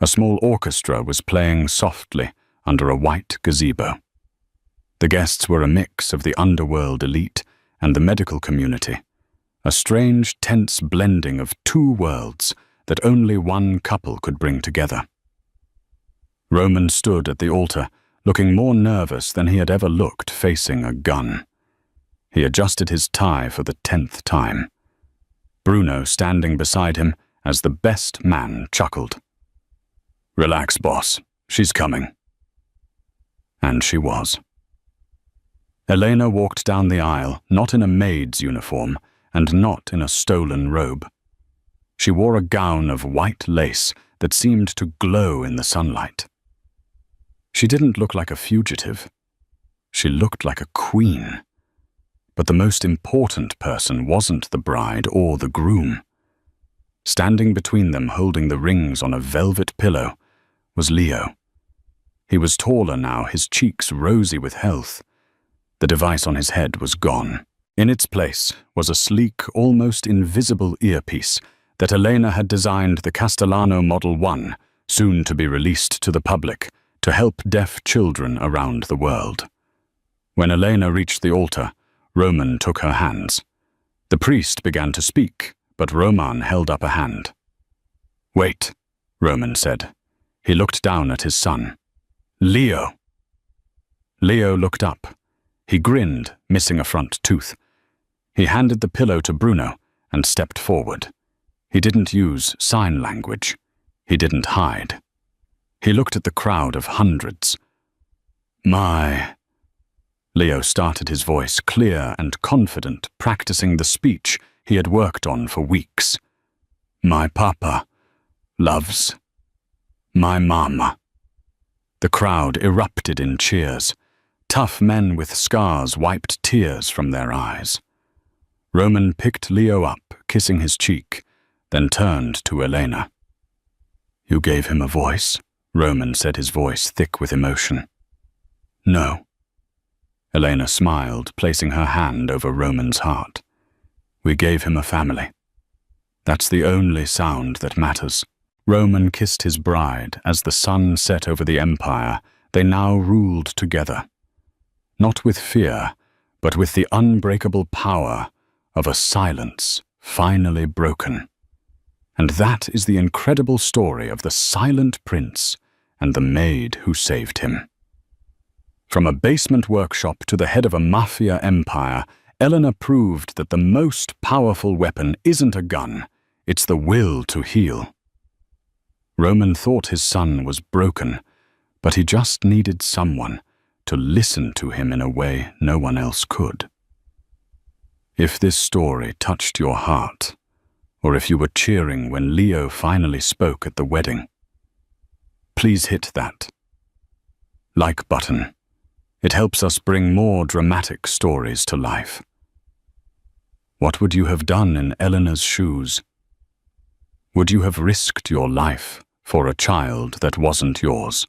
A small orchestra was playing softly under a white gazebo. The guests were a mix of the underworld elite and the medical community, a strange, tense blending of two worlds that only one couple could bring together. Roman stood at the altar, looking more nervous than he had ever looked facing a gun. He adjusted his tie for the 10th time. Bruno, standing beside him as the best man, chuckled. Relax, boss. She's coming. And she was. Elena walked down the aisle, not in a maid's uniform, and not in a stolen robe. She wore a gown of white lace that seemed to glow in the sunlight. She didn't look like a fugitive. She looked like a queen. But the most important person wasn't the bride or the groom. Standing between them, holding the rings on a velvet pillow, was Leo. He was taller now, his cheeks rosy with health. The device on his head was gone. In its place was a sleek, almost invisible earpiece that Elena had designed the Castellano Model 1, soon to be released to the public, to help deaf children around the world. When Elena reached the altar, Roman took her hands. The priest began to speak, but Roman held up a hand. Wait, Roman said. He looked down at his son. Leo. Leo looked up. He grinned, missing a front tooth. He handed the pillow to Bruno and stepped forward. He didn't use sign language. He didn't hide. He looked at the crowd of hundreds. My... Leo started his voice clear and confident, practicing the speech he had worked on for weeks. My papa loves my mama. The crowd erupted in cheers. Tough men with scars wiped tears from their eyes. Roman picked Leo up, kissing his cheek, then turned to Elena. You gave him a voice? Roman said, his voice thick with emotion. No. Elena smiled, placing her hand over Roman's heart. We gave him a family. That's the only sound that matters. Roman kissed his bride as the sun set over the empire. They now ruled together. Not with fear, but with the unbreakable power of a silence finally broken. And that is the incredible story of the silent prince and the maid who saved him. From a basement workshop to the head of a Mafia empire, Elena proved that the most powerful weapon isn't a gun, it's the will to heal. Roman thought his son was broken, but he just needed someone to listen to him in a way no one else could. If this story touched your heart, or if you were cheering when Leo finally spoke at the wedding, please hit that like button. It helps us bring more dramatic stories to life. What would you have done in Elena's shoes? Would you have risked your life for a child that wasn't yours?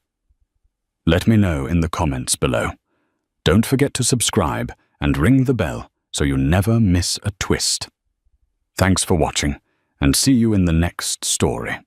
Let me know in the comments below. Don't forget to subscribe and ring the bell so you never miss a twist. Thanks for watching, and see you in the next story.